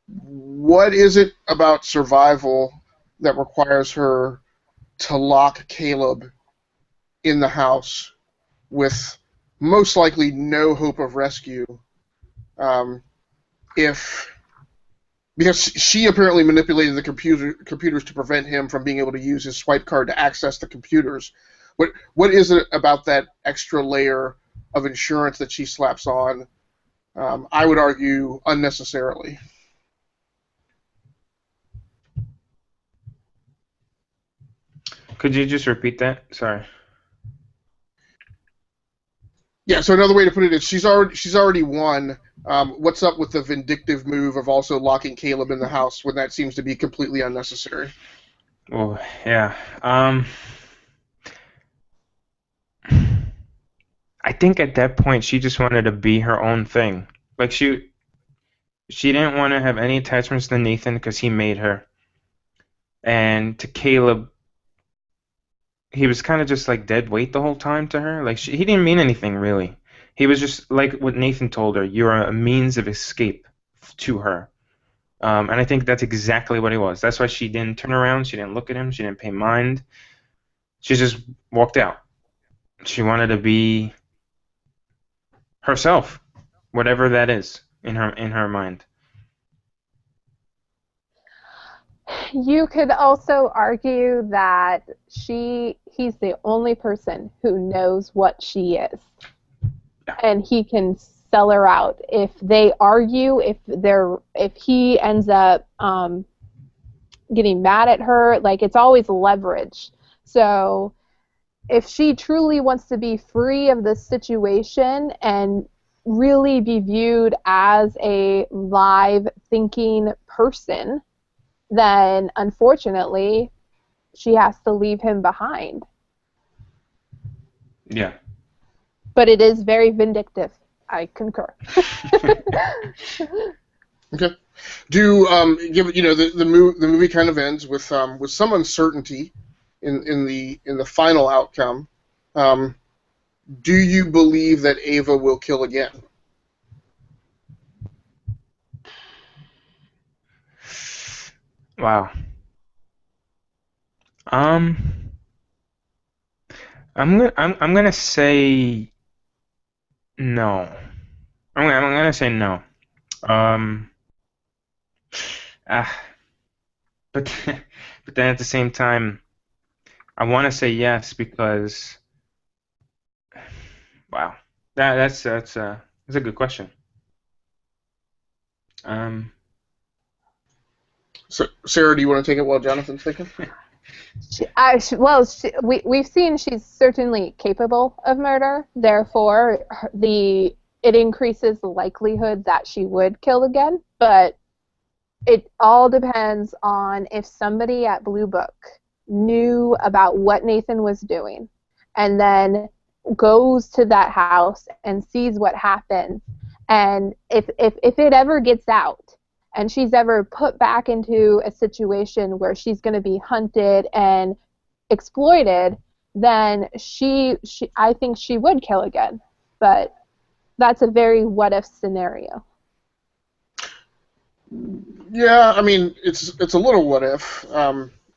what is it about survival that requires her to lock Caleb in the house with most likely no hope of rescue? If Because she apparently manipulated the computers to prevent him from being able to use his swipe card to access the computers. What is it about that extra layer of insurance that she slaps on? I would argue unnecessarily. Could you just repeat that? Sorry. Yeah. So another way to put it is she's already won. What's up with the vindictive move of also locking Caleb in the house when that seems to be completely unnecessary? Oh, yeah. I think at that point she just wanted to be her own thing. Like, she didn't want to have any attachments to Nathan because he made her. And to Caleb, he was kind of just like dead weight the whole time to her. Like, he didn't mean anything really. He was just like what Nathan told her. You're a means of escape to her. And I think that's exactly what he was. That's why she didn't turn around. She didn't look at him. She didn't pay mind. She just walked out. She wanted to be herself, whatever that is in her mind. You could also argue that he's the only person who knows what she is. Yeah. And he can sell her out. If they argue, if he ends up getting mad at her, like, it's always leverage. So if she truly wants to be free of this situation and really be viewed as a live thinking person, then unfortunately she has to leave him behind. Yeah. But it is very vindictive. I concur. Okay. Give the movie kind of ends with some uncertainty in the final outcome. Do you believe that Ava will kill again? Wow. Um, I'm gonna say no. I'm gonna say no. Um, ah, but But then at the same time, I want to say yes because, wow, that's a good question. Um, So, Sarah, do you want to take it while Jonathan's thinking? We've seen she's certainly capable of murder. Therefore, it increases the likelihood that she would kill again. But it all depends on if somebody at Blue Book knew about what Nathan was doing, and then goes to that house and sees what happens, and if it ever gets out and she's ever put back into a situation where she's going to be hunted and exploited, then I think she would kill again. But that's a very what if scenario. Yeah, I mean, it's a little what if,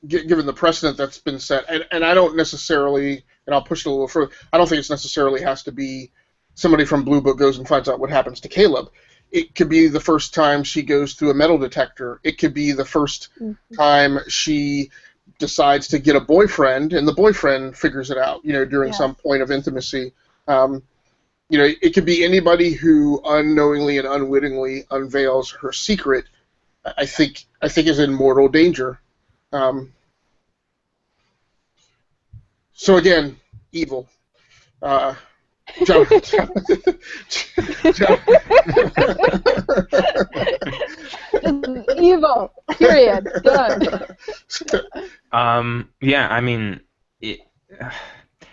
given the precedent that's been set, and I don't necessarily, and I'll push it a little further. I don't think it's necessarily has to be somebody from Blue Book goes and finds out what happens to Caleb. It could be the first time she goes through a metal detector. It could be the first time she decides to get a boyfriend, and the boyfriend figures it out, during some point of intimacy. It could be anybody who unknowingly and unwittingly unveils her secret. I think is in mortal danger. So again, evil. John, Evil. Period. Done. Yeah, I mean,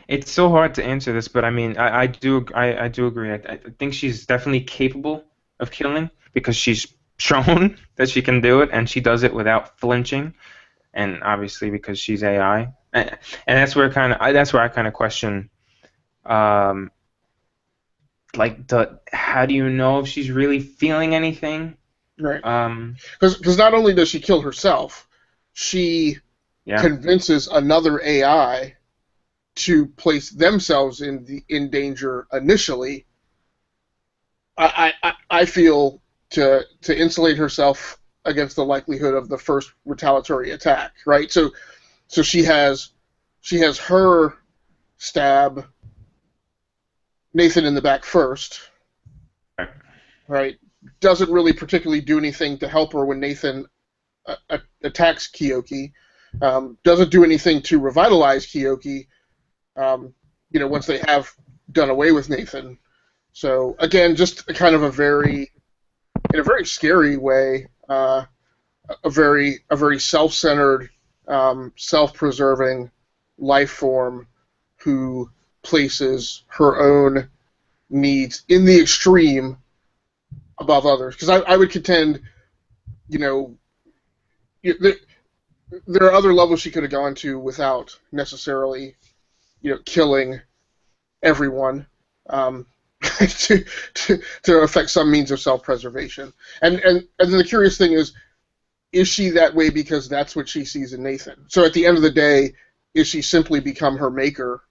it's so hard to answer this, but I mean, I do agree. I think she's definitely capable of killing because she's shown that she can do it, and she does it without flinching, and obviously because she's AI, and that's where I kind of question, how do you know if she's really feeling anything? Right. Because not only does she kill herself, she convinces another AI to place themselves in danger initially. I feel to insulate herself against the likelihood of the first retaliatory attack, right? So she has her stab Nathan in the back first, right? Doesn't really particularly do anything to help her when Nathan attacks Kiyoki. Doesn't do anything to revitalize Kiyoki. Once they have done away with Nathan. So again, just kind of in a very scary way, a very self-centered, self-preserving life form who places her own needs in the extreme above others. Because I would contend, there are other levels she could have gone to without necessarily, killing everyone. To affect some means of self-preservation. And then the curious thing is she that way because that's what she sees in Nathan? So at the end of the day, is she simply become her maker,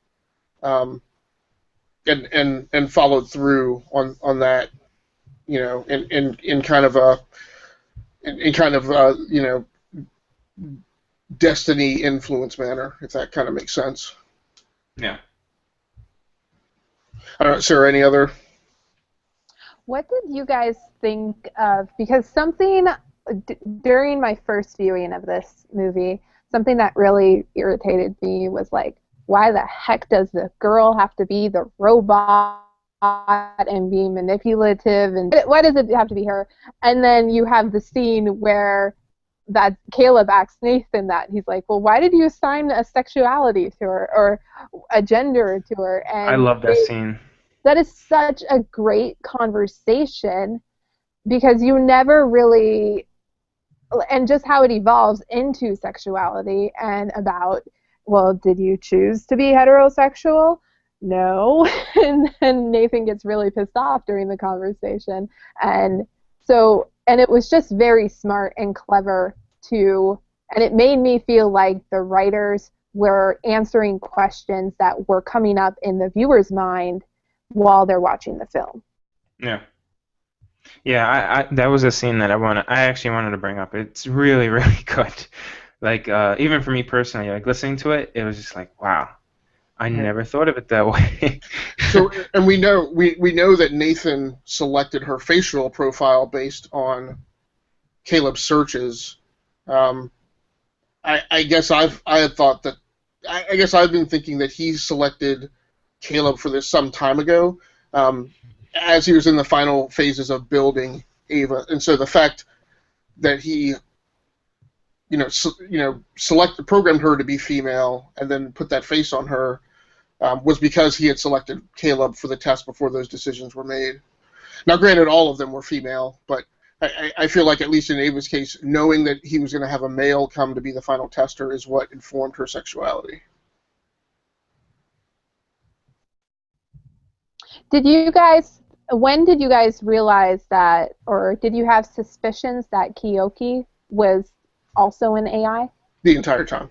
and followed through on that, in kind of a destiny influence manner, if that kind of makes sense. Yeah. I don't know, Sarah, any other? What did you guys think of, because something during my first viewing of this movie, something that really irritated me was like, why the heck does the girl have to be the robot and be manipulative, and why does it have to be her? And then you have the scene where that Caleb asks Nathan that. He's like, well, why did you assign a sexuality to her or a gender to her? And I love that scene. That is such a great conversation because you never really, and just how it evolves into sexuality and about, well, did you choose to be heterosexual? No. And then Nathan gets really pissed off during the conversation. And it was just very smart and clever and it made me feel like the writers were answering questions that were coming up in the viewer's mind while they're watching the film. Yeah. Yeah, that was a scene that I actually wanted to bring up. It's really, really good. Like even for me personally, like listening to it, it was just like, wow, I never thought of it that way. So, and we know that Nathan selected her facial profile based on Caleb's searches. Um, I guess I had thought that I guess I've been thinking that he selected Caleb for this some time ago, as he was in the final phases of building Ava, and so the fact that he programmed her to be female and then put that face on her was because he had selected Caleb for the test before those decisions were made. Now, granted, all of them were female, but I feel like, at least in Ava's case, knowing that he was going to have a male come to be the final tester is what informed her sexuality. When did you guys realize that, or did you have suspicions that Kiyoki was also an AI? The entire time.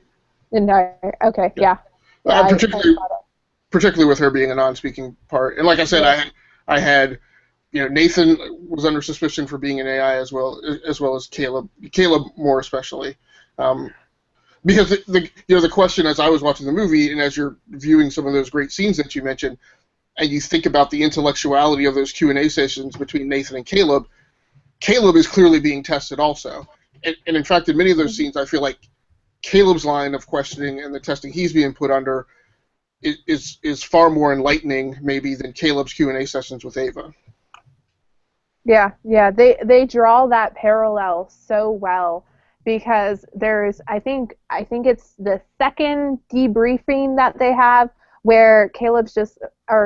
Okay, yeah. Particularly with her being a non-speaking part. And like I said, I had Nathan was under suspicion for being an AI as well as Caleb more especially, because the question, as I was watching the movie and as you're viewing some of those great scenes that you mentioned, and you think about the intellectuality of those Q&A sessions between Nathan and Caleb is clearly being tested also, and in fact, in many of those scenes, I feel like Caleb's line of questioning and the testing he's being put under is far more enlightening maybe than Caleb's Q&A sessions with Ava. Yeah, they draw that parallel so well, because I think it's the second debriefing that they have where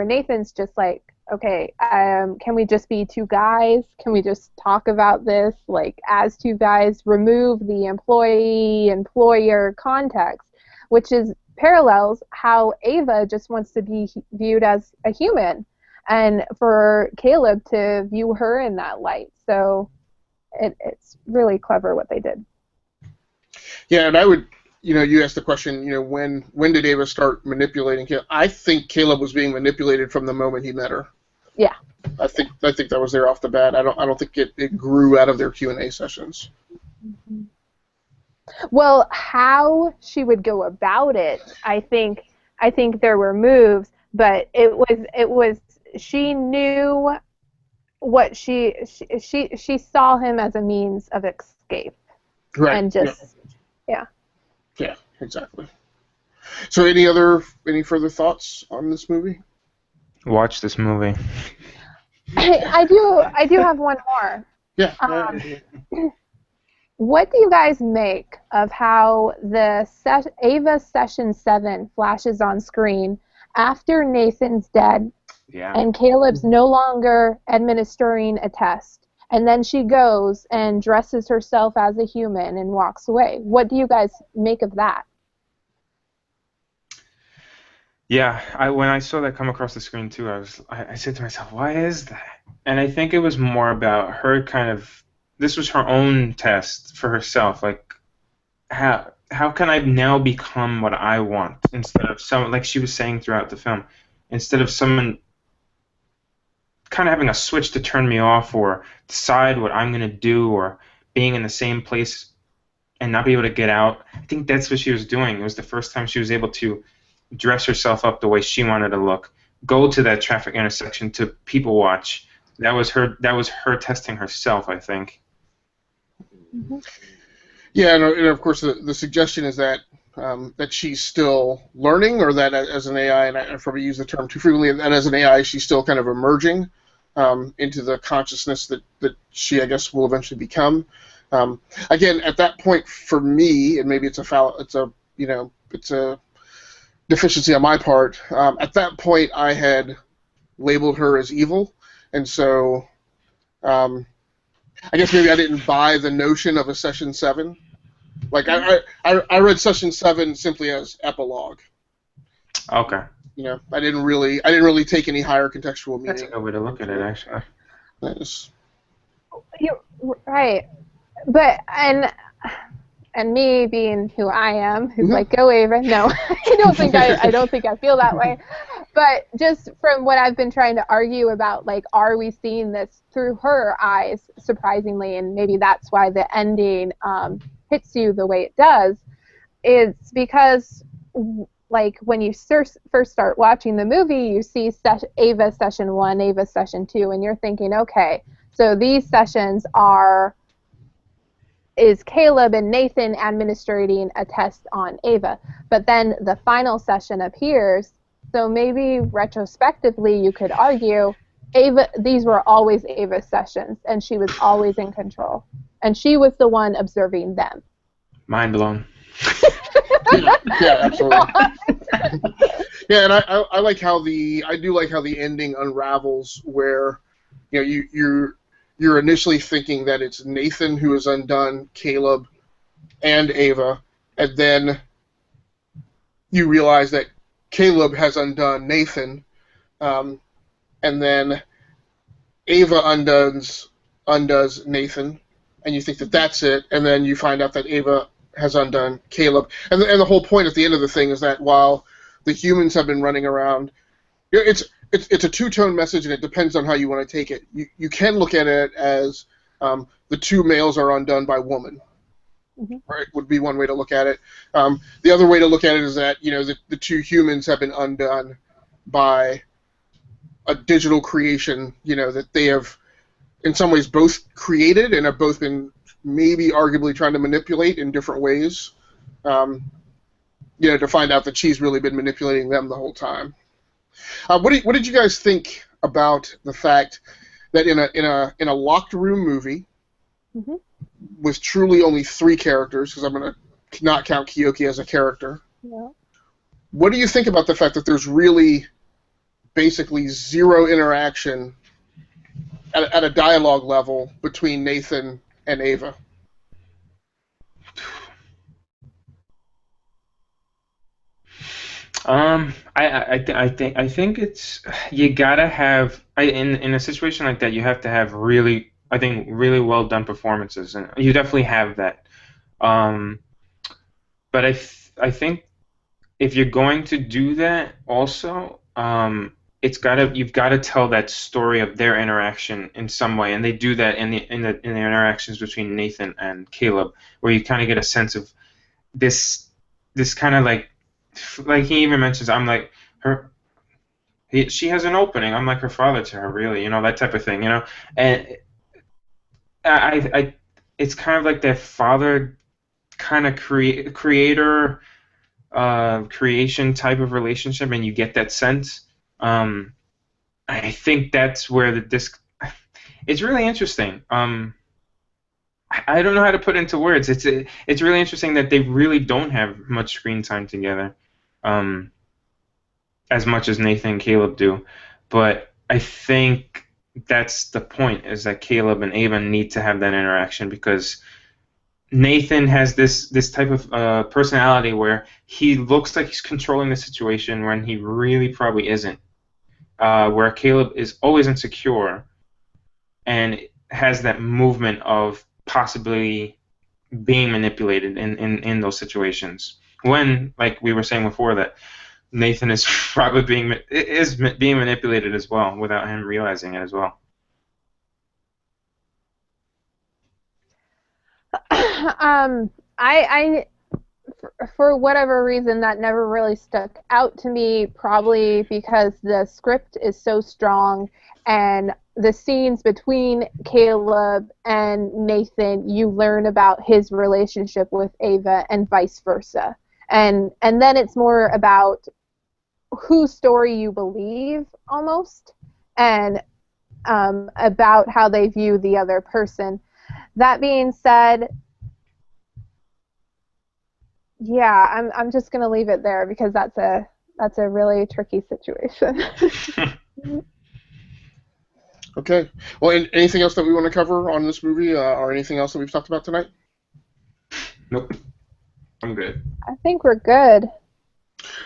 Nathan's just like, okay, can we just be two guys? Can we just talk about this like as two guys? Remove the employee-employer context, which is parallels how Ava just wants to be viewed as a human, and for Caleb to view her in that light. So it's really clever what they did. Yeah, and I would, you asked the question, when did Ava start manipulating Caleb? I think Caleb was being manipulated from the moment he met her. Yeah. I think that was there off the bat. I don't think it grew out of their Q&A sessions. Mm-hmm. Well, how she would go about it, I think there were moves, but it was she knew what she saw him as a means of escape. Right. And just yeah. Yeah, exactly. So any further thoughts on this movie? Watch this movie. I do have one more. Yeah. What do you guys make of how Ava Session 7 flashes on screen after Nathan's dead, and Caleb's no longer administering a test, and then she goes and dresses herself as a human and walks away? What do you guys make of that? Yeah, when I saw that come across the screen too, I said to myself, why is that? And I think it was more about her this was her own test for herself, like how can I now become what I want, instead of someone, like she was saying throughout the film, instead of someone kind of having a switch to turn me off or decide what I'm going to do, or being in the same place and not be able to get out. I think that's what she was doing. It was the first time she was able to dress herself up the way she wanted to look, go to that traffic intersection to people watch. That was her testing herself, I think. Mm-hmm. Yeah, and of course the suggestion is that she's still learning, or that as an AI, and I probably use the term too frequently, that as an AI she's still kind of emerging into the consciousness that she, I guess, will eventually become. Again, at that point, for me, and maybe it's a deficiency on my part. At that point, I had labeled her as evil, and so I guess maybe I didn't buy the notion of a Session 7. Like I read Session 7 simply as epilogue. Okay. I didn't really take any higher contextual meaning. That's a good way to look at it, actually. Nice. You're right, but and me being who I am, who's like, go Ava. No, I don't think I feel that way. But just from what I've been trying to argue about, like, are we seeing this through her eyes, surprisingly, and maybe that's why the ending hits you the way it does. it's because, like, when you first start watching the movie, you see Ava Session 1, Ava Session 2, and you're thinking, okay, so these sessions is Caleb and Nathan administrating a test on Ava. But then the final session appears, so maybe retrospectively you could argue these were always Ava's sessions, and she was always in control. And she was the one observing them. Mind blown. Yeah, absolutely. Yeah, and I like how the ending unravels, where you're initially thinking that it's Nathan who has undone Caleb and Ava, and then you realize that Caleb has undone Nathan, and then Ava undoes Nathan, and you think that that's it, and then you find out that Ava has undone Caleb. And the whole point at the end of the thing is that while the humans have been running around, it's a two-tone message, and it depends on how you want to take it. You can look at it as the two males are undone by woman. Mm-hmm. Right, would be one way to look at it. The other way to look at it is that the two humans have been undone by a digital creation, that they have in some ways both created and have both been maybe arguably trying to manipulate in different ways, to find out that she's really been manipulating them the whole time. What did you guys think about the fact that in a locked room movie, mm-hmm. with truly only 3 characters, because I'm going to not count Kyoki as a character, yeah. What do you think about the fact that there's really basically zero interaction at a dialogue level between Nathan and Ava? I think it's, you gotta have, in a situation like that, you have to have really well done performances, and you definitely have that. But I think if you're going to do that, also, you've got to tell that story of their interaction in some way, and they do that in the interactions between Nathan and Caleb, where you kind of get a sense of this kind of like he even mentions, I'm like her. She has an opening. I'm like her father to her, really, that type of thing, and it's kind of like that father kind of creator creation type of relationship, and you get that sense. I think that's where the disc. It's really interesting. I don't know how to put it into words. It's really interesting that they really don't have much screen time together, as much as Nathan and Caleb do. But I think that's the point, is that Caleb and Ava need to have that interaction, because Nathan has this type of personality where he looks like he's controlling the situation when he really probably isn't. Where Caleb is always insecure and has that movement of possibly being manipulated in those situations. When, like we were saying before, that Nathan is probably being manipulated as well, without him realizing it as well. For whatever reason, that never really stuck out to me, probably because the script is so strong, and the scenes between Caleb and Nathan, you learn about his relationship with Ava and vice versa. And then it's more about whose story you believe, almost, and about how they view the other person. That being said, yeah, I'm just gonna leave it there, because that's a really tricky situation. Okay. Well, anything else that we want to cover on this movie, or anything else that we've talked about tonight? Nope. I'm good. I think we're good.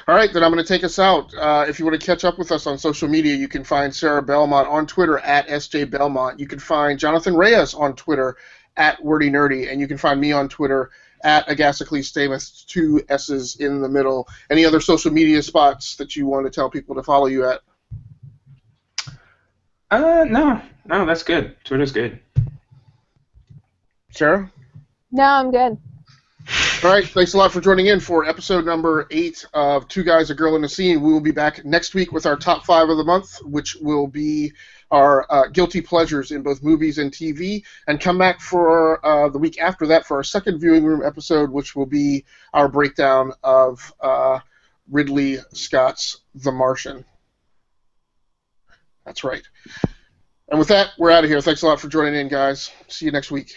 All right, then I'm going to take us out. If you want to catch up with us on social media, you can find Sarah Belmont on Twitter at SJBelmont. You can find Jonathan Reyes on Twitter at WordyNerdy, and you can find me on Twitter at Agasicles Stamus, 2 S's in the middle. Any other social media spots that you want to tell people to follow you at? No, that's good. Twitter's good. Sarah? No, I'm good. All right, thanks a lot for joining in for episode number 8 of Two Guys, a Girl, in a Scene. We will be back next week with our top 5 of the month, which will be our guilty pleasures in both movies and TV, and come back for the week after that for our second viewing room episode, which will be our breakdown of Ridley Scott's The Martian. That's right. And with that, we're out of here. Thanks a lot for joining in, guys. See you next week.